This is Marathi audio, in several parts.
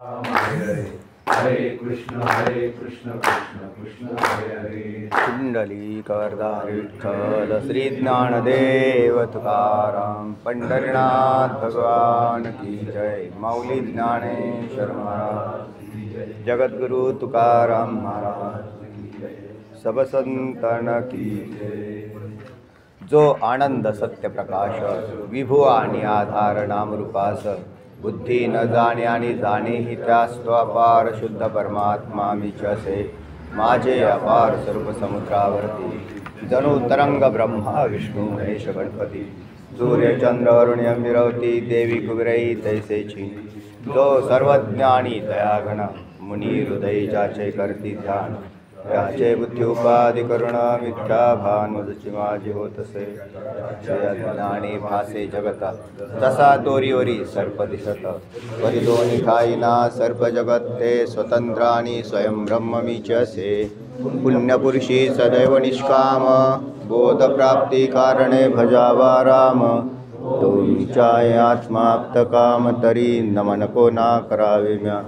हरे कृष्ण कृष्ण कृष्ण हरे हरे. कुंडलीकवरदार विठ्ठल श्री ज्ञानदेव तुकाराम पंढरीनाथ भगवान की जय. माऊली ज्ञानेश्वर महाराज, जगद्गुरु तुकाराम महाराज, सब संतन की जय. जो आनंद सत्य प्रकाश विभू आणि आधार नामरूपास, बुद्धी न जाणे आणि जाणे ही त्यास तो अपार शुद्ध परमात्मा मीच असे. माझे अपार स्वरूप समुद्रावरती, जणू तरंग ब्रह्मा विष्णू महेश गणपती. सूर्य चंद्र अरुण्य मिरवती, देवी कुबेरई तैसेची. जो सर्वज्ञानी दयाघन, मुनी हृदय ज्याचे करती ध्यान. त्याचे बुद्धी उपाधी करुण मिथ्या भान मजची माझे होतसे. ज्ञाने भासे जगता, तसा दोरीवरी सर्प दिसत. वरी दोन्ही खाईना सर्प जगत ते, स्वतंत्र आणि स्वयं ब्रह्म मीच असे. पुण्यपुरुषी सदैव निष्काम, बोध प्राप्ती कारणे भजावा राम. तुमच्या आत्माप्त काम तरी, नमन कोणा करावे म्या.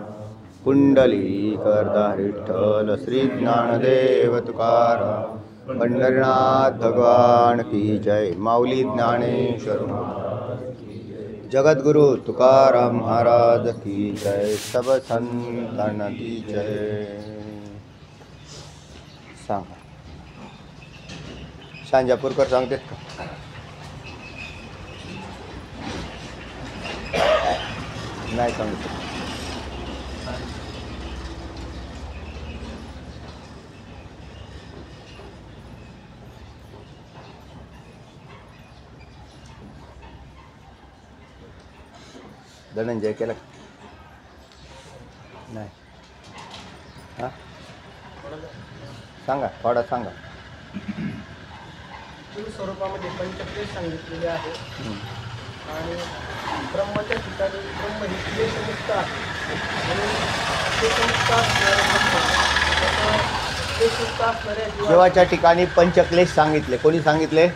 कुंडलीकवरदार विठ्ठल श्री ज्ञानदेव तुकाराम पंढरीनाथ भगवान की जय. माऊली ज्ञानेश्वर महाराज की जय. जगद्गुरु तुकाराम महाराज की जय. सब संतन की जय. सांगा शांजापूरकर सांगतेत का? नाही सांगते. धनंजय केलं नाही? हां सांगा, थोडा सांगा. स्वरूपामध्ये पंचक्लेश सांगितलेले आहे आणि ब्रह्माच्या ठिकाणी ब्रह्म ही क्लेशमुक्त आहे आणि क्लेशमुक्त असणाऱ्या जीवाच्या ठिकाणी पंचक्लेश सांगितले. कोणी सांगितले?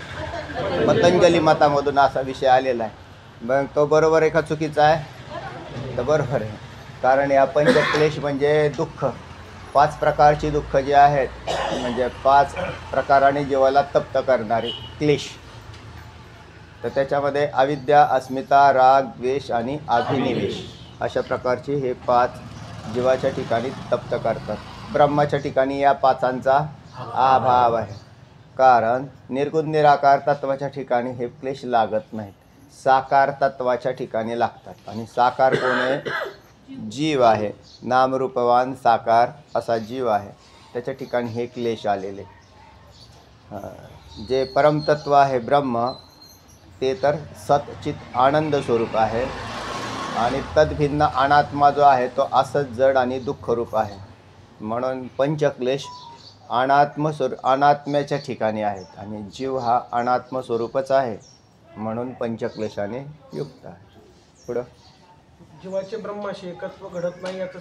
पतंजली मतामधून असा विषय आलेला आहे. मग तो बरोबर आहे का चुकीचा आहे? तर बरोबर आहे. कारण या पंचक्लेश म्हणजे दुःख, 5 प्रकारची दुःख जी आहेत, म्हणजे 5 प्रकाराने जीवाला तप्त करणारे क्लेश. तर त्याच्यामध्ये अविद्या, अस्मिता, राग, द्वेष आणि अभिनिवेश अशा प्रकारचे हे 5 जीवाच्या ठिकाणी तप्त करतात. ब्रह्माच्या ठिकाणी या 5चा अभाव आहे. कारण निर्गुण निराकार तत्वाच्या ठिकाणी हे क्लेश लागत नाहीत. साकार तत्वाच्या ठिकाणी लागतात. आणि साकार कोण आहे? जीव आहे. नामरूपवान साकार असा जीव आहे. त्याच्या ठिकाणी हे क्लेश आलेले. जे परमतत्व आहे ब्रह्म, ते तर सतचित आनंद स्वरूप आहे. आणि तद्भिन्न अनात्मा जो आहे तो असत जड आणि दुःखरूप आहे. म्हणून पंचक्लेश अनात्म्याच्या ठिकाणी आहेत. आणि जीव हा अनात्म स्वरूपच आहे, म्हणून पंचक्लेशाने युक्त आहे. पुढं जीवाचे ब्रह्माशी एकत्व घडत नाही याचं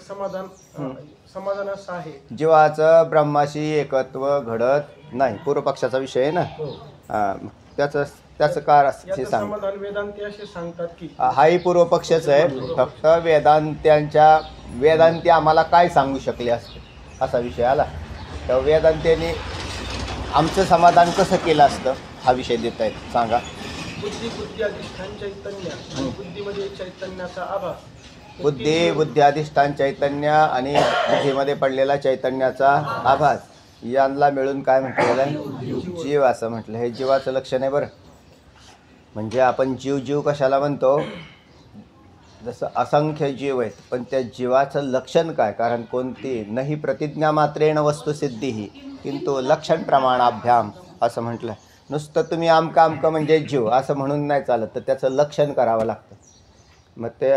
समाधान असं आहे. जीवाचं ब्रह्माशी एकत्व घडत नाही, पूर्वपक्षाचा विषय आहे ना. त्याचं कारण हे सांग. समाधान वेदांती असे सांगतात की, हाही पूर्वपक्षच आहे. फक्त वेदांती आम्हाला काय सांगू शकले असते असा विषय आला. तर वेदांत्यांनी आमचं समाधान कसं केलं असतं हा विषय देत आहेत. सांगा. बुद्धी अधिष्ठान चैतन्य आणि बुद्धीमध्ये चैतन्याचा आभास. बुद्धी अधिष्ठान चैतन्य आणि बुद्धीमध्ये पडलेला चैतन्याचा आभास यांना मिळून काय म्हटलेलं आहे? जीव असं म्हटलं. हे जीवाचं लक्षण आहे बरं. म्हणजे आपण जीव कशाला म्हणतो? जसं असंख्य जीव आहेत, पण त्या जीवाचं लक्षण काय? कारण कोणती नाही प्रतिज्ञा मात्रेण वस्तुसिद्धीही किंतु लक्षण प्रमाणाभ्याम असं म्हटलं. नुसतं तुम्ही आमका म्हणजे जीव असं म्हणून नाही चालत, तर त्याचं लक्षण करावं लागतं. मग ते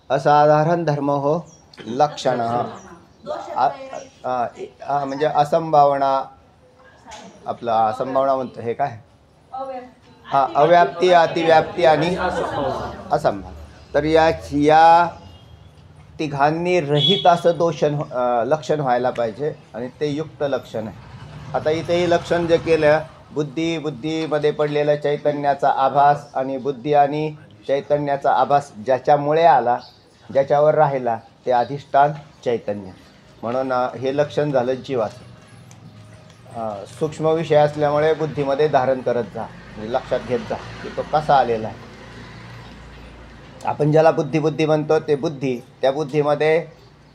असाधारण धर्म हो लक्षण. म्हणजे असंभावना, आपलं असंभावना म्हणतो हे काय? अव्याप्ती, अतिव्याप्ती आणि असंभाव. तर या तिघांनी रहित असं लक्षण व्हायला पाहिजे आणि ते युक्त लक्षण आहे. आता इथेही लक्षण जे केलं, बुद्धीमध्ये पडलेल्या चैतन्याचा आभास आणि बुद्धी आणि चैतन्याचा आभास ज्याच्यामुळे आला, ज्याच्यावर राहिला, ते अधिष्ठान चैतन्य. म्हणून हे लक्षण झालं जीवाचं. सूक्ष्म विषय असल्यामुळे बुद्धीमध्ये धारण करत जा, म्हणजे लक्षात घेत जा की तो कसा आलेला आहे. आपण ज्याला बुद्धी म्हणतो ते बुद्धी, त्या बुद्धीमध्ये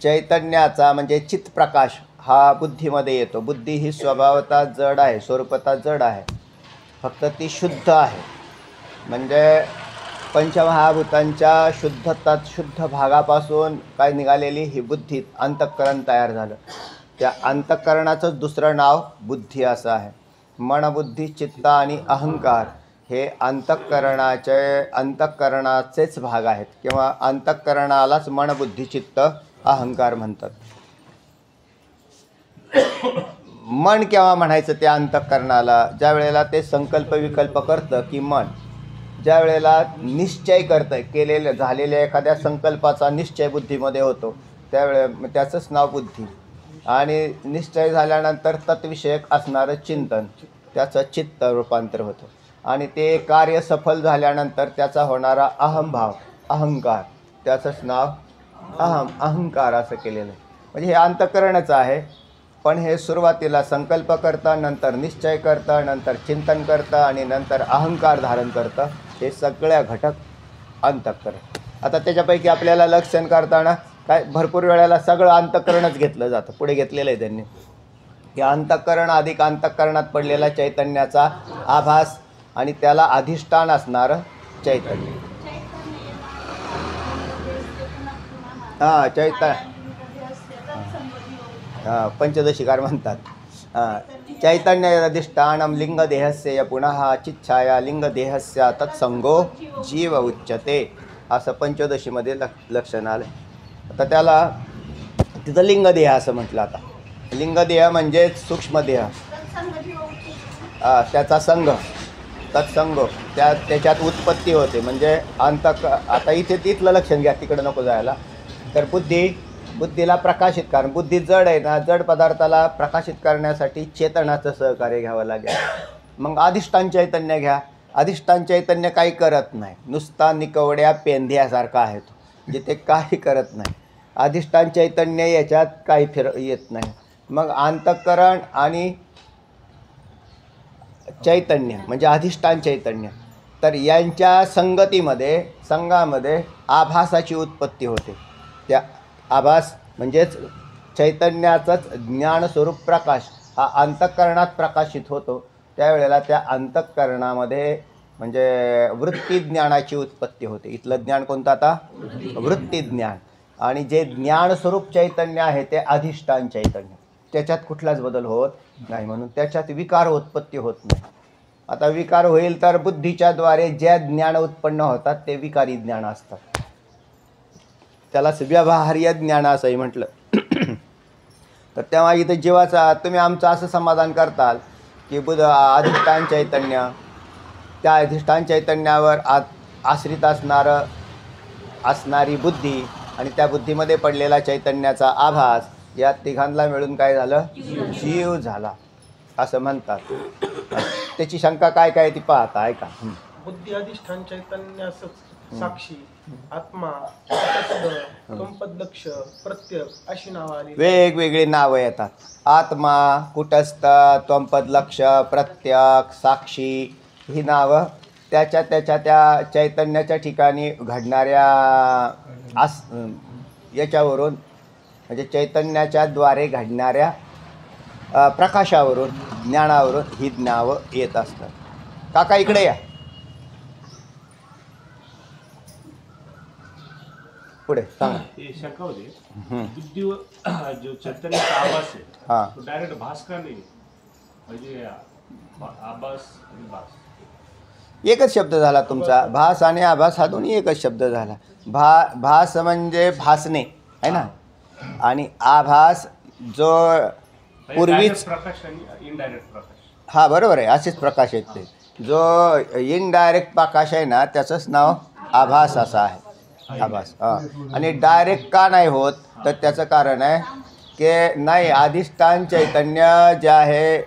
चैतन्याचा म्हणजे चित्प्रकाश हा बुद्धीमध्ये येतो. बुद्धी ही स्वभावतः जड आहे, स्वरूपतः जड आहे, फक्त ती शुद्ध आहे. म्हणजे पंचमहाभूतांच्या शुद्ध भागापासून काय निघालेली ही बुद्धी, अंतःकरण तयार झालं. त्या अंतःकरणाचंच दुसरं नाव बुद्धी असं आहे. मन, बुद्धी, चित्त आणि अहंकार हे अंतःकरणाचेच भाग आहेत, किंवा अंतःकरणालाच मन, बुद्धी, चित्त, अहंकार म्हणतात. मन केव्हा म्हणायचं त्या अंतःकरणाला? ज्या वेळेला ते संकल्प विकल्प करतं की मन, ज्या वेळेला निश्चय करतं, झालेल्या एखाद्या संकल्पाचा निश्चय बुद्धीमध्ये होतो, त्यावेळे त्याचंच नाव बुद्धी. आणि निश्चय झाल्यानंतर तत्विषयक असणारं चिंतन, त्याचं चित्त रूपांतर होतं. आणि ते कार्य सफल झाल्यानंतर त्याचा होणारा अहंभाव, अहंकार, त्याचंच नाव अहंकार असं केलेलं आहे. म्हणजे हे अंतःकरणच आहे, पण हे सुरुवातीला संकल्प करतं, नंतर निश्चय करतं, नंतर चिंतन करतं आणि नंतर अहंकार धारण करतं. हे सगळ्या घटक अंतःकरण. आता त्याच्यापैकी आपल्याला लक्षण करताना काय भरपूर वेळेला सगळं अंतःकरणच घेतलं जातं. पुढे घेतलेलं आहे त्यांनी की अंतःकरण अधिक अंतःकरणात पडलेला चैतन्याचा आभास आणि त्याला अधिष्ठान असणारं चैतन्य. पंचदशिकार म्हणतात. चैतन्य अधिष्ठानम लिंगदेहस्य पुनः चिच्छाया लिंगदेहस्य तत्संगो जीव उच्यते, असं पंचदशीमध्ये लक्षण आलं. आता त्याला तिथं लिंगदेह असं म्हटलं. आता लिंगदेह म्हणजे सूक्ष्मदेह, त्याचा संघ, तत्संग, त्याच्यात उत्पत्ती होते. म्हणजे आता इथे तिथलं लक्षण घ्या, तिकडं नको जायला. तर बुद्धीला प्रकाशित, कारण बुद्धी जड आहे ना, जड पदार्थाला प्रकाशित करण्यासाठी चेतनाचं सहकार्य घ्यावं लागेल. मग अधिष्ठान चैतन्य घ्या. अधिष्ठान चैतन्य काही करत नाही, नुसता निकवड्या पेंध्यासारखा आहे तो, म्हणजे ते काही करत नाही. अधिष्ठान चैतन्य याच्यात काही येत नाही. मग अंतःकरण आणि चैतन्य म्हणजे अधिष्ठान चैतन्य, तर यांच्या संघामध्ये आभासाची उत्पत्ती होते. त्या आभास म्हणजेच चैतन्याचाच ज्ञानस्वरूप प्रकाश हा अंतःकरणात प्रकाशित होतो. त्यावेळेला त्या अंतःकरणामध्ये म्हणजे वृत्ती ज्ञानाची उत्पत्ती होते. इथलं ज्ञान कोणतं आता? वृत्ती ज्ञान. आणि जे ज्ञानस्वरूप चैतन्य आहे ते अधिष्ठान चैतन्य, त्याच्यात कुठलाच बदल होत नाही, म्हणून त्याच्यात विकार उत्पत्ती होत नाही. आता विकार होईल तर बुद्धीच्या द्वारे ज्या ज्ञान उत्पन्न होतात ते विकारी ज्ञान असतात. त्याला व्यवहार्य ज्ञान असंही म्हटलं. तर तेव्हा इथं जीवाचा तुम्ही आमचं असं समाधान करताल की अधिष्ठान चैतन्य, त्या अधिष्ठान चैतन्यावर आश्रित असणारी बुद्धी आणि त्या बुद्धीमध्ये पडलेला चैतन्याचा आभास, या तिघांना मिळून काय झालं? जीव झाला असं म्हणतात. त्याची शंका काय काय ती पाहता ऐका. बुद्धी अधिष्ठान चैतन्य साक्षी, आत्मा, कंपदलक्ष, प्रत्यक अशी नावं आली. वेगवेगळी नावं येतात. आत्मा, कुटस्थ, त्वंपदलक्ष, प्रत्यक, साक्षी ही नावं त्या चैतन्याच्या ठिकाणी घडणाऱ्या याच्यावरून, म्हणजे चैतन्याच्या द्वारे घडणाऱ्या प्रकाशावरून, ज्ञानावरून ही नावं येत असतात. काका इकडे या, पुढे सांगा. शंका होती बुद्धीवर जो चैतन्याचा आभास आहे, हां, तो डायरेक्ट भास का नाही? म्हणजे आभास आणि भास एकच शब्द झाला तुमचा. भास आणि आभास हा दोन्ही एकच शब्द झाला. भास म्हणजे भासणे आहे ना, आणि आभास जो पूर्वीच प्रकाश आणि इनडायरेक्ट प्रकाश. हा बरोबर आहे, असेच प्रकाश आहेत ते. जो इनडायरेक्ट प्रकाश आहे ना त्याचंच नाव आभास असं आहे. आभास हां. आणि डायरेक्ट का नाही होत तर त्याचं कारण आहे की नाही, अधिष्ठान चैतन्य जे आहे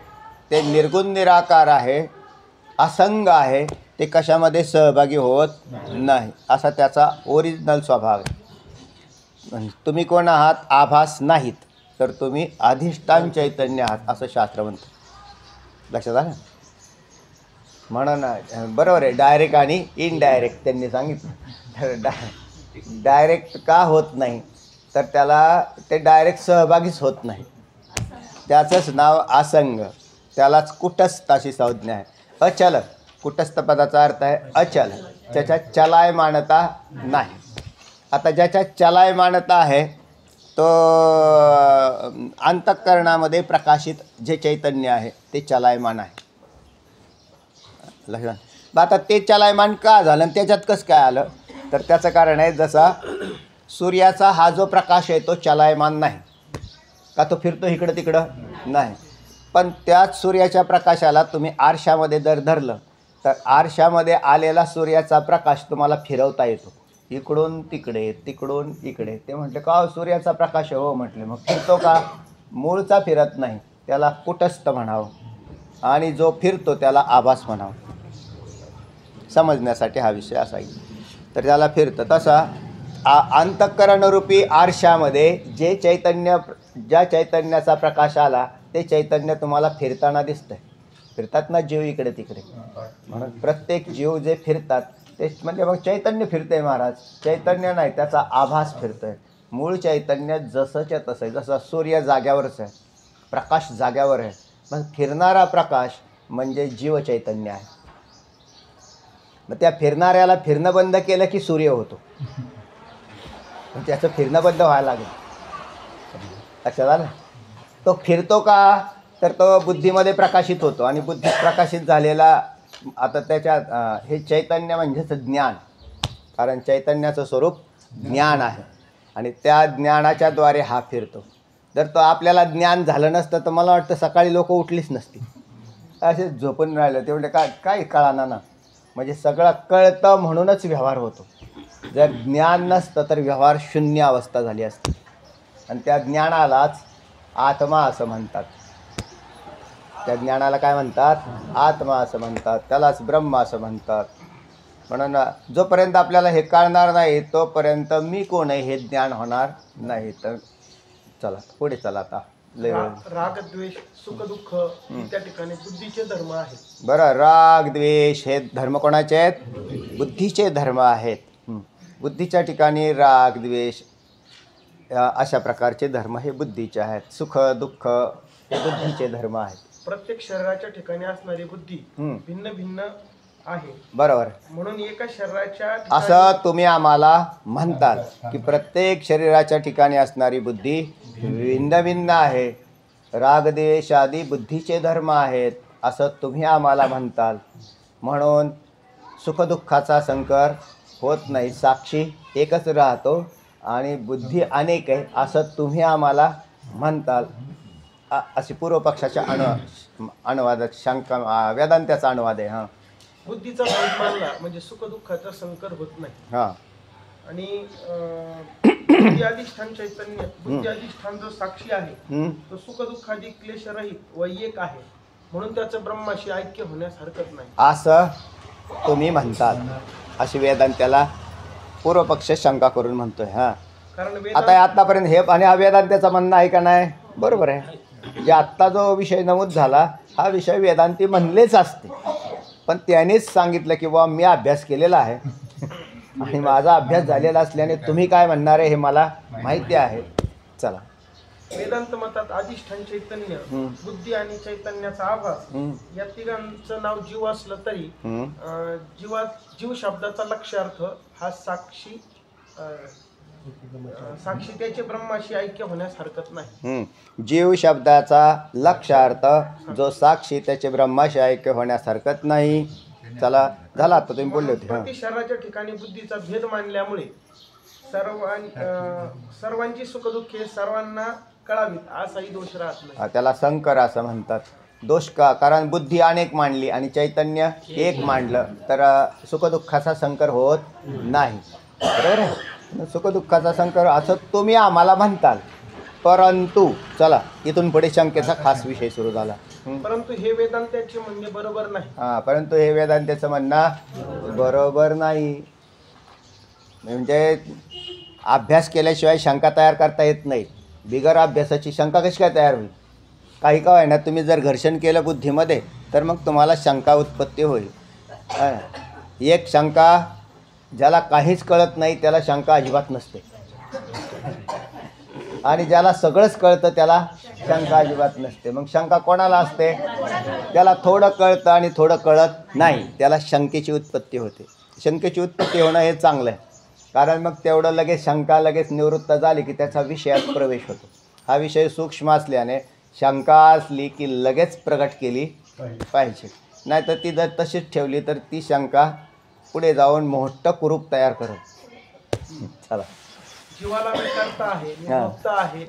ते निर्गुण निराकार आहे, असंग आहे, ते कशामध्ये सहभागी होत नाही, असा त्याचा ओरिजिनल स्वभाव आहे. तुम्ही कोण आहात? आभास नाहीत, तर तुम्ही अधिष्ठान चैतन्य आहात असं शास्त्र म्हणतं. लक्षात आलं? म्हणून बरोबर आहे, डायरेक्ट आणि इनडायरेक्ट त्यांनी सांगितलं. डायरेक्ट का होत नाही, तर त्याला ते डायरेक्ट सहभागीच होत नाही. त्याचंच नाव आसंग, त्यालाच कुटस्थ अशी संज्ञा आहे. अचल, कुटस्थ पदाचा अर्थ आहे अचल, त्याच्या चलायमानता नाही. आता ज्याच्या चलायमानता आहे तो अंतःकरणामध्ये प्रकाशित जे चैतन्य आहे ते चलायमान आहे. लक्षात? आता ते चलायमान का झालं आणि त्याच्यात कसं काय आलं, तर त्याचं कारण आहे, जसा सूर्याचा हा जो प्रकाश आहे तो चलायमान नाही का, तो फिरतो इकडं तिकडं नाही. पण त्याच सूर्याच्या प्रकाशाला तुम्ही आरशामध्ये जर धरलं तर आरशामध्ये आलेला सूर्याचा प्रकाश तुम्हाला फिरवता येतो, इकडून तिकडे तिकडून इकडे. ते म्हटले का सूर्याचा प्रकाश हो, म्हटले मग फिरतो का? मूळचा फिरत नाही, त्याला कुटस्थ म्हणावं, आणि जो फिरतो त्याला आभास म्हणावं. समजण्यासाठी हा विषय असा आहे. तर त्याला फिरतं. तसा अंतःकरणरूपी आरशामध्ये जे चैतन्य, ज्या चैतन्याचा प्रकाश आला ते चैतन्य तुम्हाला फिरताना दिसतंय. फिरतात ना जीव इकडे तिकडे, म्हणून प्रत्येक जीव जे फिरतात ते म्हणजे मग चैतन्य फिरतंय महाराज, चैतन्य नाही, त्याचा आभास फिरतोय. मूळ चैतन्य जसंच्या तसं आहे. जसा सूर्य जाग्यावरच आहे, प्रकाश जाग्यावर आहे, मग फिरणारा प्रकाश म्हणजे जीव चैतन्य आहे. मग त्या फिरणाऱ्याला फिरणं बंद केलं की सूर्य होतो, मग त्याचं फिरणं बंद व्हायला लागेल. लक्षात आलं? तो फिरतो का, तर तो बुद्धीमध्ये प्रकाशित होतो, आणि बुद्धीत प्रकाशित झालेला आता त्याच्यात हे चैतन्य म्हणजेच ज्ञान, कारण चैतन्याचं स्वरूप ज्ञान आहे, आणि त्या ज्ञानाच्याद्वारे हा फिरतो. जर तो आपल्याला ज्ञान झालं नसतं तर मला वाटतं सकाळी लोक उठलीच नसती, असे झोपून राहिलं तेवढे काय कळाना ना. म्हणजे सगळं कळतं म्हणूनच व्यवहार होतो. जर ज्ञान नसतं तर व्यवहार शून्य अवस्था झाली असती, आणि त्या ज्ञानालाच आत्मा असं म्हणतात. त्या ज्ञानाला काय म्हणतात? आत्मा असं म्हणतात, त्यालाच ब्रह्म असं म्हणतात. म्हणून जोपर्यंत आपल्याला हे कळणार नाही तोपर्यंत मी कोण आहे हे ज्ञान होणार नाही. तर चला पुढे चला. आता राग द्वेष सुख दुःख त्या ठिकाणी बुद्धीचे धर्म आहेत. बरं, राग द्वेष हे धर्म कोणाचे आहेत? बुद्धीचे धर्म आहेत. बुद्धीच्या ठिकाणी राग द्वेष अशा प्रकारचे धर्म हे बुद्धीचे आहेत. सुख दुःख हे बुद्धीचे धर्म आहेत. प्रत्येक शरीराच्या ठिकाणी असणारी बुद्धी भिन्न भिन्न आहे. बरोबर. म्हणून एका शरीराच्या असं तुम्ही आम्हाला म्हणताल की प्रत्येक शरीराच्या ठिकाणी असणारी बुद्धी भिन्न भिन्न आहे, रागद्वेष आदी बुद्धीचे धर्म आहेत असं तुम्ही आम्हाला म्हणताल. म्हणून सुखदुःखाचा संकर होत नाही, साक्षी एकच राहतो आणि बुद्धी अनेक आहे असं तुम्ही आम्हाला म्हणताल. अशी पूर्वपक्षाच्या अनुवादात शंका वेदांताचा अनुवाद आहे. हां, बुद्धीचा भेद मानला म्हणजे सुख दुःखाचा संकर होत नाही. हां, आणि बुद्धी अधिष्ठान चैतन्य, बुद्धी अधिष्ठान जो साक्षी आहे तो सुख दुःखादी क्लेशरहित व एक आहे, म्हणून त्याचं ब्रह्माशी ऐक्य होण्यास हरकत नाही असं तुम्ही म्हणतात. अशी वेदांताला पूर्वपक्ष शंका करून म्हणतोय. हां, कारण आता आतापर्यंत हे आणि हा वेदांताचं म्हणणं आहे का नाही? बरोबर आहे. जे आत्ता जो विषय नमूद झाला हा विषय वेदांती म्हणलेच असते, पण त्यानेच सांगितलं की बुवा मी अभ्यास केलेला आहे आणि माझा अभ्यास झालेला असल्याने तुम्ही काय म्हणणार आहे हे मला माहिती आहे. चला, वेदांत मतात अधिष्ठान चैतन्य, बुद्धी आणि चैतन्याचा आभास या तिघांचं नाव जीव असलं तरी जीव शब्दाचा लक्ष्यार्थ हा साक्षी त्याचे ब्रह्माशी ऐक्य होण्यास हरकत नाही. जीव शब्दाचा लक्ष्यार्थ जो साक्षी त्याचे ब्रह्माशी ऐक्य होण्यास हरकत नाही. चला, झाला. आता तुम्ही बोलले होते. प्रति शरीराच्या ठिकाणी बुद्धीचा भेद मानल्यामुळे सर्वांची सुखदुःखे सर्वांना कळावीत असाही दोष राहत नाही. त्याला संकर असं म्हणतात. दोष का? कारण बुद्धी अनेक मांडली आणि चैतन्य एक मांडलं तर सुखदुःखाचा संकर होत नाही. बरोबर आहे. सुखदुःखाचा संकर असं तुम्ही आम्हाला म्हणताल, परंतु चला इथून पुढे शंकेचा खास विषय सुरू झाला. परंतु हे वेदांताचे म्हणणे बरोबर नाही. परंतु हे वेदांताचं म्हणणं बरोबर नाही. म्हणजे अभ्यास केल्याशिवाय शंका तयार करता येत नाही. बिगर अभ्यासाची शंका कशी काय तयार होईल? काही का होईना तुम्ही जर घर्षण केलं बुद्धीमध्ये तर मग तुम्हाला शंका उत्पत्ती होईल. एक शंका, ज्याला काहीच कळत नाही त्याला शंका अजिबात नसते, आणि ज्याला सगळंच कळतं त्याला शंका अजिबात नसते. मग शंका कोणाला असते? त्याला थोडं कळतं आणि थोडं कळत नाही, त्याला शंकेची उत्पत्ती होते. शंकेची उत्पत्ती होणं हे चांगलं आहे, कारण मग तेवढं लगेच शंका लगेच निवृत्त झाली की त्याचा विषयात प्रवेश होतो. हा विषय सूक्ष्म असल्याने शंका असली की लगेच प्रगट केली पाहिजे, नाही तर ती जर तशीच ठेवली तर ती शंका पुढे जाऊन मोठं कुरूप तयार करत. चला, जीवाला मी करता आहे, मी भोगता आहे,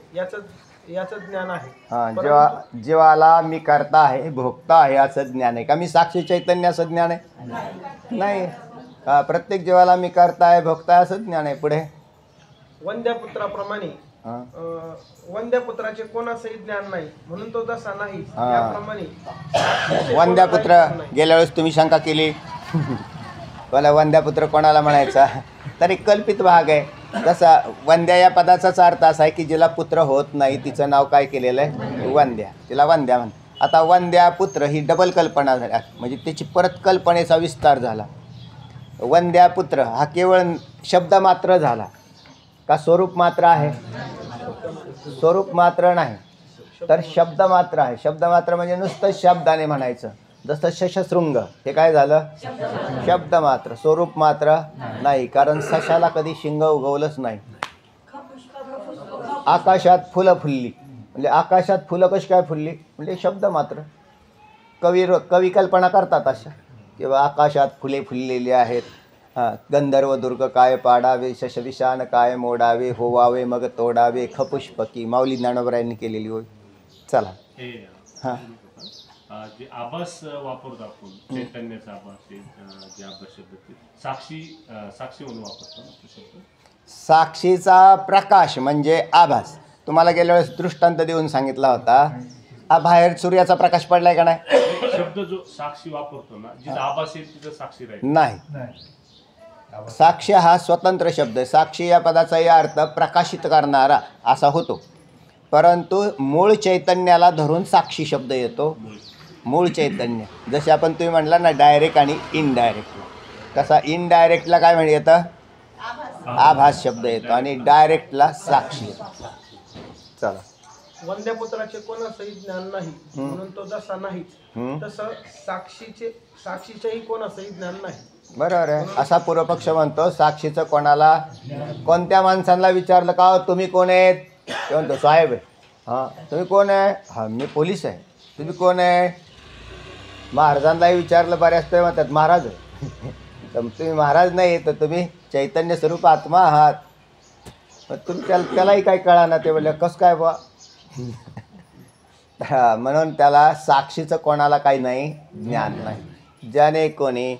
याचं ज्ञान आहे. हां, जीवाला मी करता आहे, भोगता आहे असं ज्ञान आहे का? मी साक्षी चैतन्य असं ज्ञान आहे? नाही. प्रत्येक जीवाला मी करता आहे, भोगता आहे असं ज्ञान आहे. पुढे वंद्यापुत्राप्रमाणे वंद्यापुत्राचे कोणाचंही ज्ञान नाही म्हणून तो जसा नाही त्याप्रमाणे वंद्यापुत्र गेल्या वेळेस तुम्ही शंका केली मला वंद्यापुत्र कोणाला म्हणायचा, तर एक कल्पित भाग आहे. तसा वंद्या या पदाचाच अर्थ असा आहे की जिला पुत्र होत नाही तिचं नाव काय केलेलं आहे? वंद्या. तिला वंद्या म्हणतात. आता वंद्या पुत्र ही डबल कल्पना झाली, म्हणजे त्याची परत कल्पनेचा विस्तार झाला. वंद्या पुत्र हा केवळ शब्द मात्र झाला का स्वरूप मात्र आहे? स्वरूप मात्र नाही, तर शब्द मात्र आहे. शब्द मात्र म्हणजे नुसतं शब्दाने म्हणायचं, जसं शशशृंग हे काय झालं? शब्द मात्र, स्वरूप मात्र नाही, कारण सशाला कधी शिंग उगवलंच नाही. आकाशात फुलं फुलली म्हणजे आकाशात फुलं कशी काय फुलली म्हणजे शब्द मात्र. कवी कल्पना करतात अशा, किंवा आकाशात फुले फुललेली आहेत. गंधर्व दुर्ग काय पाडावे, शशविशान काय मोडावे, होवावे मग तोडावे, खपुष्पकी. माऊली ज्ञानोबरायांनी केलेली होय. चला, हां, जे आभास वापरतो आपण, चैतन्याचा आभास, जे आभास शब्द साक्षी म्हणून वापरतो तो शब्द. साक्षीचा प्रकाश म्हणजे आभास. तुम्हाला गेल्या वेळेस दृष्टांत देऊन सांगितला होता, बाहेर सूर्याचा प्रकाश पडलाय का नाही? शब्द जो साक्षी वापरतो ना, जिथं आभास आहे तिथं साक्षी राहील नाही. साक्ष हा स्वतंत्र शब्द आहे. साक्षी या पदाचाही अर्थ प्रकाशित करणारा असा होतो, परंतु मूळ चैतन्याला धरून साक्षी शब्द येतो. मूळ चैतन्य, जसे आपण तुम्ही म्हटला ना डायरेक्ट आणि इनडायरेक्ट, तसा इनडायरेक्टला काय म्हणजे येतं? आभास शब्द येतो, आणि डायरेक्टला साक्षी येतो. चला, वंद्यापुत्राचे कोणाचंही ज्ञान नाही म्हणून तो जसा नाही तसं साक्षीचेही कोणाचंही ज्ञान नाही. बरोबर आहे. असा पूर्वपक्ष म्हणतो साक्षीचं कोणाला, कोणत्या माणसांना विचारलं का तुम्ही कोण आहेत, ते म्हणतो साहेब आहे. हां, तुम्ही कोण आहे? हां, मी पोलीस आहे. तुम्ही कोण आहे? महाराजांनाही विचारलं बऱ्याच ते म्हणतात महाराज आहे. तर तुम्ही महाराज नाही तर तुम्ही चैतन्य स्वरूप आत्मा आहात. मग तुम्ही त्यालाही काही कळा ना. ते बोलले कसं काय बा. म्हणून त्याला साक्षीचं कोणाला काही नाही, ज्ञान नाही. ज्याने कोणी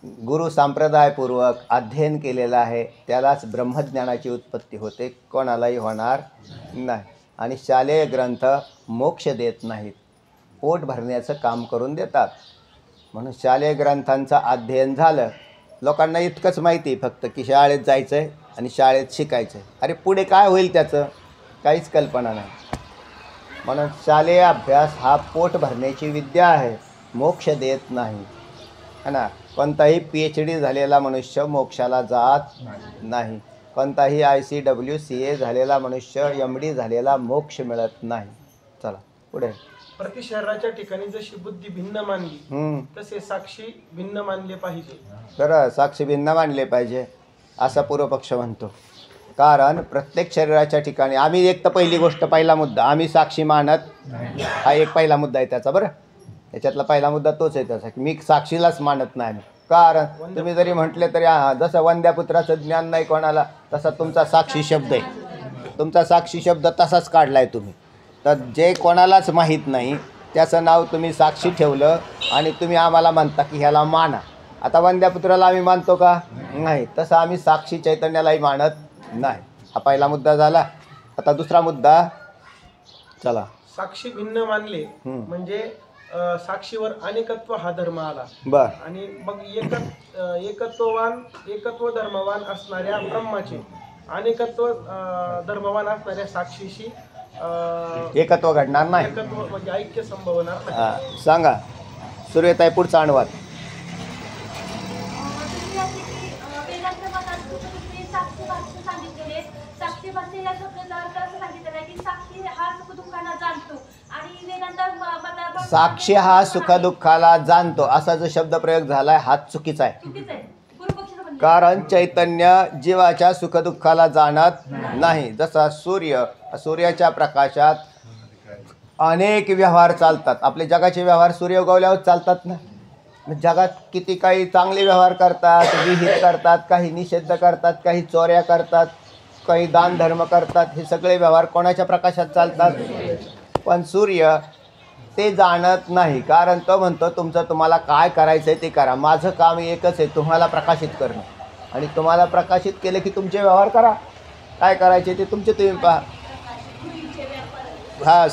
गुरु संप्रदायपूर्वक अध्ययन केलेलं आहे त्यालाच ब्रह्मज्ञानाची उत्पत्ती होते, कोणालाही होणार नाही. आणि शालेय ग्रंथ मोक्ष देत नाहीत, पोट भरण्याचं काम करून देतात. म्हणून शालेय ग्रंथांचं अध्ययन झालं, लोकांना इतकंच माहिती फक्त की शाळेत जायचं आहे आणि शाळेत शिकायचं आहे. अरे पुढे काय होईल त्याचं काहीच कल्पना नाही. म्हणून शालेय अभ्यास हा पोट भरण्याची विद्या आहे, मोक्ष देत नाही, है ना. कोणताही PhD झालेला मनुष्य मोक्षाला जात नाही. कोणताही ICWCA झालेला मनुष्य MD झालेला मोक्ष मिळत नाही. चला पुढे. प्रति शरीराच्या ठिकाणी जशी बुद्धी भिन्न मानली तसे साक्षी भिन्न मानले पाहिजे. बरं, साक्षी भिन्न मानले पाहिजे असा पूर्वपक्ष म्हणतो. कारण प्रत्येक शरीराच्या ठिकाणी आम्ही एक तर पहिली गोष्ट, पहिला मुद्दा आम्ही साक्षी मानत, हा एक पहिला मुद्दा आहे त्याचा. बरं, याच्यातला पहिला मुद्दा तोच आहे त्याचा की मी साक्षीलाच मानत नाही. कारण तुम्ही जरी म्हटले तरी जसं वंद्यापुत्राचं ज्ञान नाही कोणाला, तसा तुमचा साक्षी शब्द आहे. तुमचा साक्षी शब्द तसाच काढला आहे तुम्ही. तर जे कोणालाच माहीत नाही त्याचं नाव तुम्ही साक्षी ठेवलं आणि तुम्ही आम्हाला म्हणता की ह्याला माना. आता वंद्यापुत्राला आम्ही मानतो का? नाही. तसं आम्ही साक्षी चैतन्यालाही मानत नाही. हा पहिला मुद्दा झाला. आता दुसरा मुद्दा. चला, साक्षी भिन्न मानले म्हणजे साक्षीवर अनेकत्व हा धर्म आला. बर. आणि मग एकत्व धर्मवान असणाऱ्या ब्रह्माचे अनेकत्व धर्मवान असणाऱ्या साक्षीशी एकत्व घडणार नाही. एकत्व म्हणजे ऐक्य संभवणार नाही. हां, सांगा सूर्यताई पुढचा अनुवाद. साक्षी हा सुखदुःखाला जाणतो असा जो शब्द प्रयोग झालाय हा चुकीचा आहे. कारण चैतन्य जीवाच्या सुखदुःखाला जाणत नाही. जसा सूर्याच्या प्रकाशात अनेक व्यवहार चालतात. आपले जगाचे व्यवहार सूर्य उगवल्यावर चालतात ना. जगात किती काही चांगले व्यवहार करतात, विहित करतात, काही निषिद्ध करतात, काही चोऱ्या करतात, काही दान धर्म करतात. हे सगळे व्यवहार कोणाच्या प्रकाशात चालतात? पण सूर्य ते जाणत नाही. कारण तो म्हणतो तुमचं तुम्हाला काय करायचं आहे ते करा, माझं काम एकच आहे तुम्हाला प्रकाशित करणं. आणि तुम्हाला प्रकाशित केलं की तुमचे व्यवहार करा, काय करायचे ते तुमचे तुम्ही पहा. हा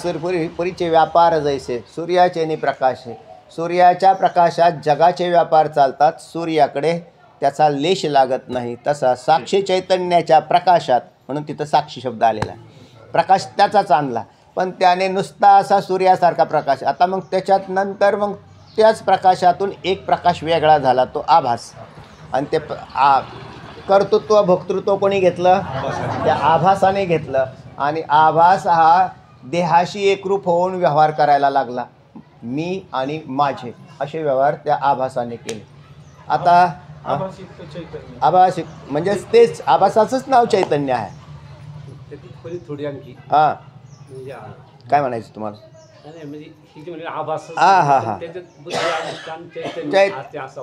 पुरीचे व्यापार जैसे सूर्याचे प्रकाश आहे. सूर्याच्या प्रकाशात जगाचे व्यापार चालतात, सूर्याकडे त्याचा लेश लागत नाही. तसा साक्षी चैतन्याच्या प्रकाशात, म्हणून तिथं साक्षी शब्द आलेला आहे, प्रकाश त्याचाच आणला. पण त्याने नुसता असा सूर्यासारखा प्रकाश. आता मग त्याच्यात नंतर मग त्याच प्रकाशातून एक प्रकाश वेगळा झाला, तो आभास. आणि ते कर्तृत्व भोक्तृत्व कोणी घेतलं? त्या आभासाने घेतलं. आणि आभास हा देहाशी एकरूप होऊन व्यवहार करायला लागला. मी आणि माझे असे व्यवहार त्या आभासाने केले. आता आभास म्हणजे तेच आभासाचंच नाव चैतन्य आहे. थोडी आणखी हां, काय म्हणायचं तुम्हाला?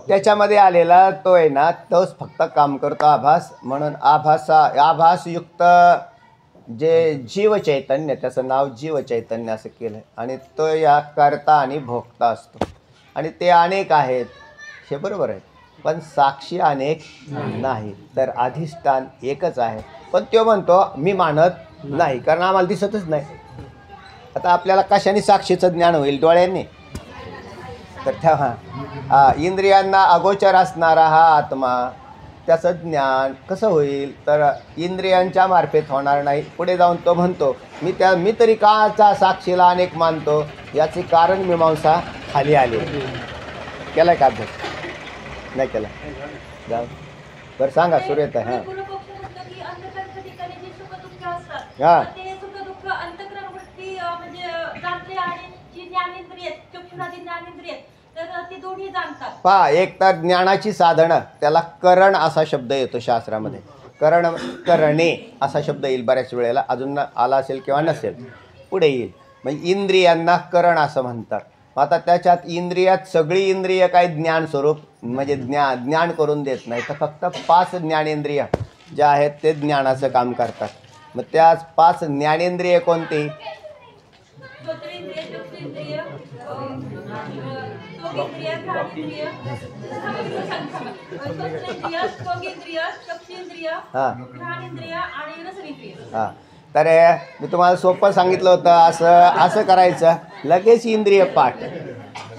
त्याच्यामध्ये आलेला तो आहे ना, तोच फक्त काम करतो आभास. म्हणून आभासयुक्त जे जीव चैतन्य, त्याचं नाव जीव चैतन्य असं केलं आहे. आणि तो या करता आणि भोगता असतो. आणि ते अनेक आहेत, हे बरोबर आहे. पण साक्षी अनेक नाही, तर अधिष्ठान एकच आहे. पण तो म्हणतो मी मानत नाही, कारण आम्हाला दिसतच नाही. आता आपल्याला कशाने साक्षीचं ज्ञान होईल? डोळ्यांनी. तर तेव्हा इंद्रियांना अगोचर असणारा हा आत्मा, त्याचं ज्ञान कसं होईल? तर इंद्रियांच्या मार्फत होणार नाही. पुढे जाऊन तो म्हणतो मी तरी काचा साक्षीला अनेक मानतो, याचे कारण मीमांसा खाली आली. केलाय का अभ्यास? नाही केला? जाऊ बरं, सांगा सूर्यताई. हां हां पहा, एक तर ज्ञानाची साधनं, त्याला करण असा शब्द येतो शास्त्रामध्ये. करणे असा शब्द येईल बऱ्याच वेळेला, अजून आला असेल किंवा नसेल, पुढे येईल. म्हणजे इंद्रियांना करण असं म्हणतात. आता त्याच्यात इंद्रियात सगळी इंद्रिय काही ज्ञान स्वरूप म्हणजे ज्ञान करून देत नाही, तर फक्त 5 ज्ञानेंद्रिय ज्या आहेत ते ज्ञानाचं काम करतात. मग त्या 5 ज्ञानेंद्रिय कोणती? हां, तर मी तुम्हाला सोपं सांगितलं होतं, असं करायचं, लगेच इंद्रिय पाठ.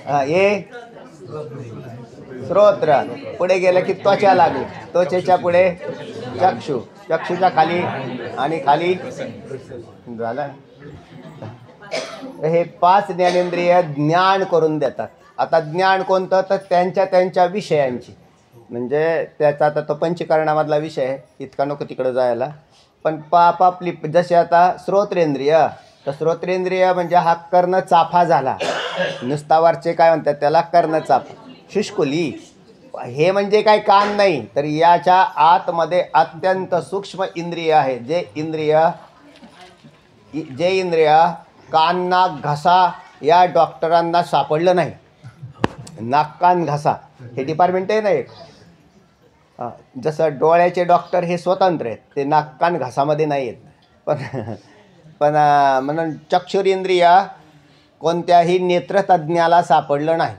हे श्रोत्र, पुढे गेलं की त्वचा लागली, त्वचेच्या पुढे चक्षु, चक्षुच्या खाली आणि खाली झालं. हे 5 ज्ञानेंद्रिय ज्ञान करून देतात. आता ज्ञान कोणतं? तर त्यांच्या विषयांची. म्हणजे त्याचा आता तो पंचकरणामधला विषय आहे, इतका नको तिकडं जायला. पण आपापली, जसे आता श्रोत्रेंद्रिय, तर श्रोत्रेंद्रिय म्हणजे हा कर्ण चाफा झाला. नुसतावरचे काय म्हणतात त्याला? कर्ण चाफा. शुष्कुली हे म्हणजे काही कान नाही, तर याच्या आतमध्ये अत्यंत सूक्ष्म इंद्रिय आहे. जे इंद्रिय कान नाक घसा या डॉक्टरांना सापडलं नाही. नाक कान घसा हे डिपार्टमेंट आहे ना एक. जसं डोळ्याचे डॉक्टर हे स्वतंत्र आहेत, ते नाक कान घासामध्ये नाही आहेत. पण म्हणून चक्षुरेंद्रिय कोणत्याही नेत्रतज्ञाला सापडलं नाही.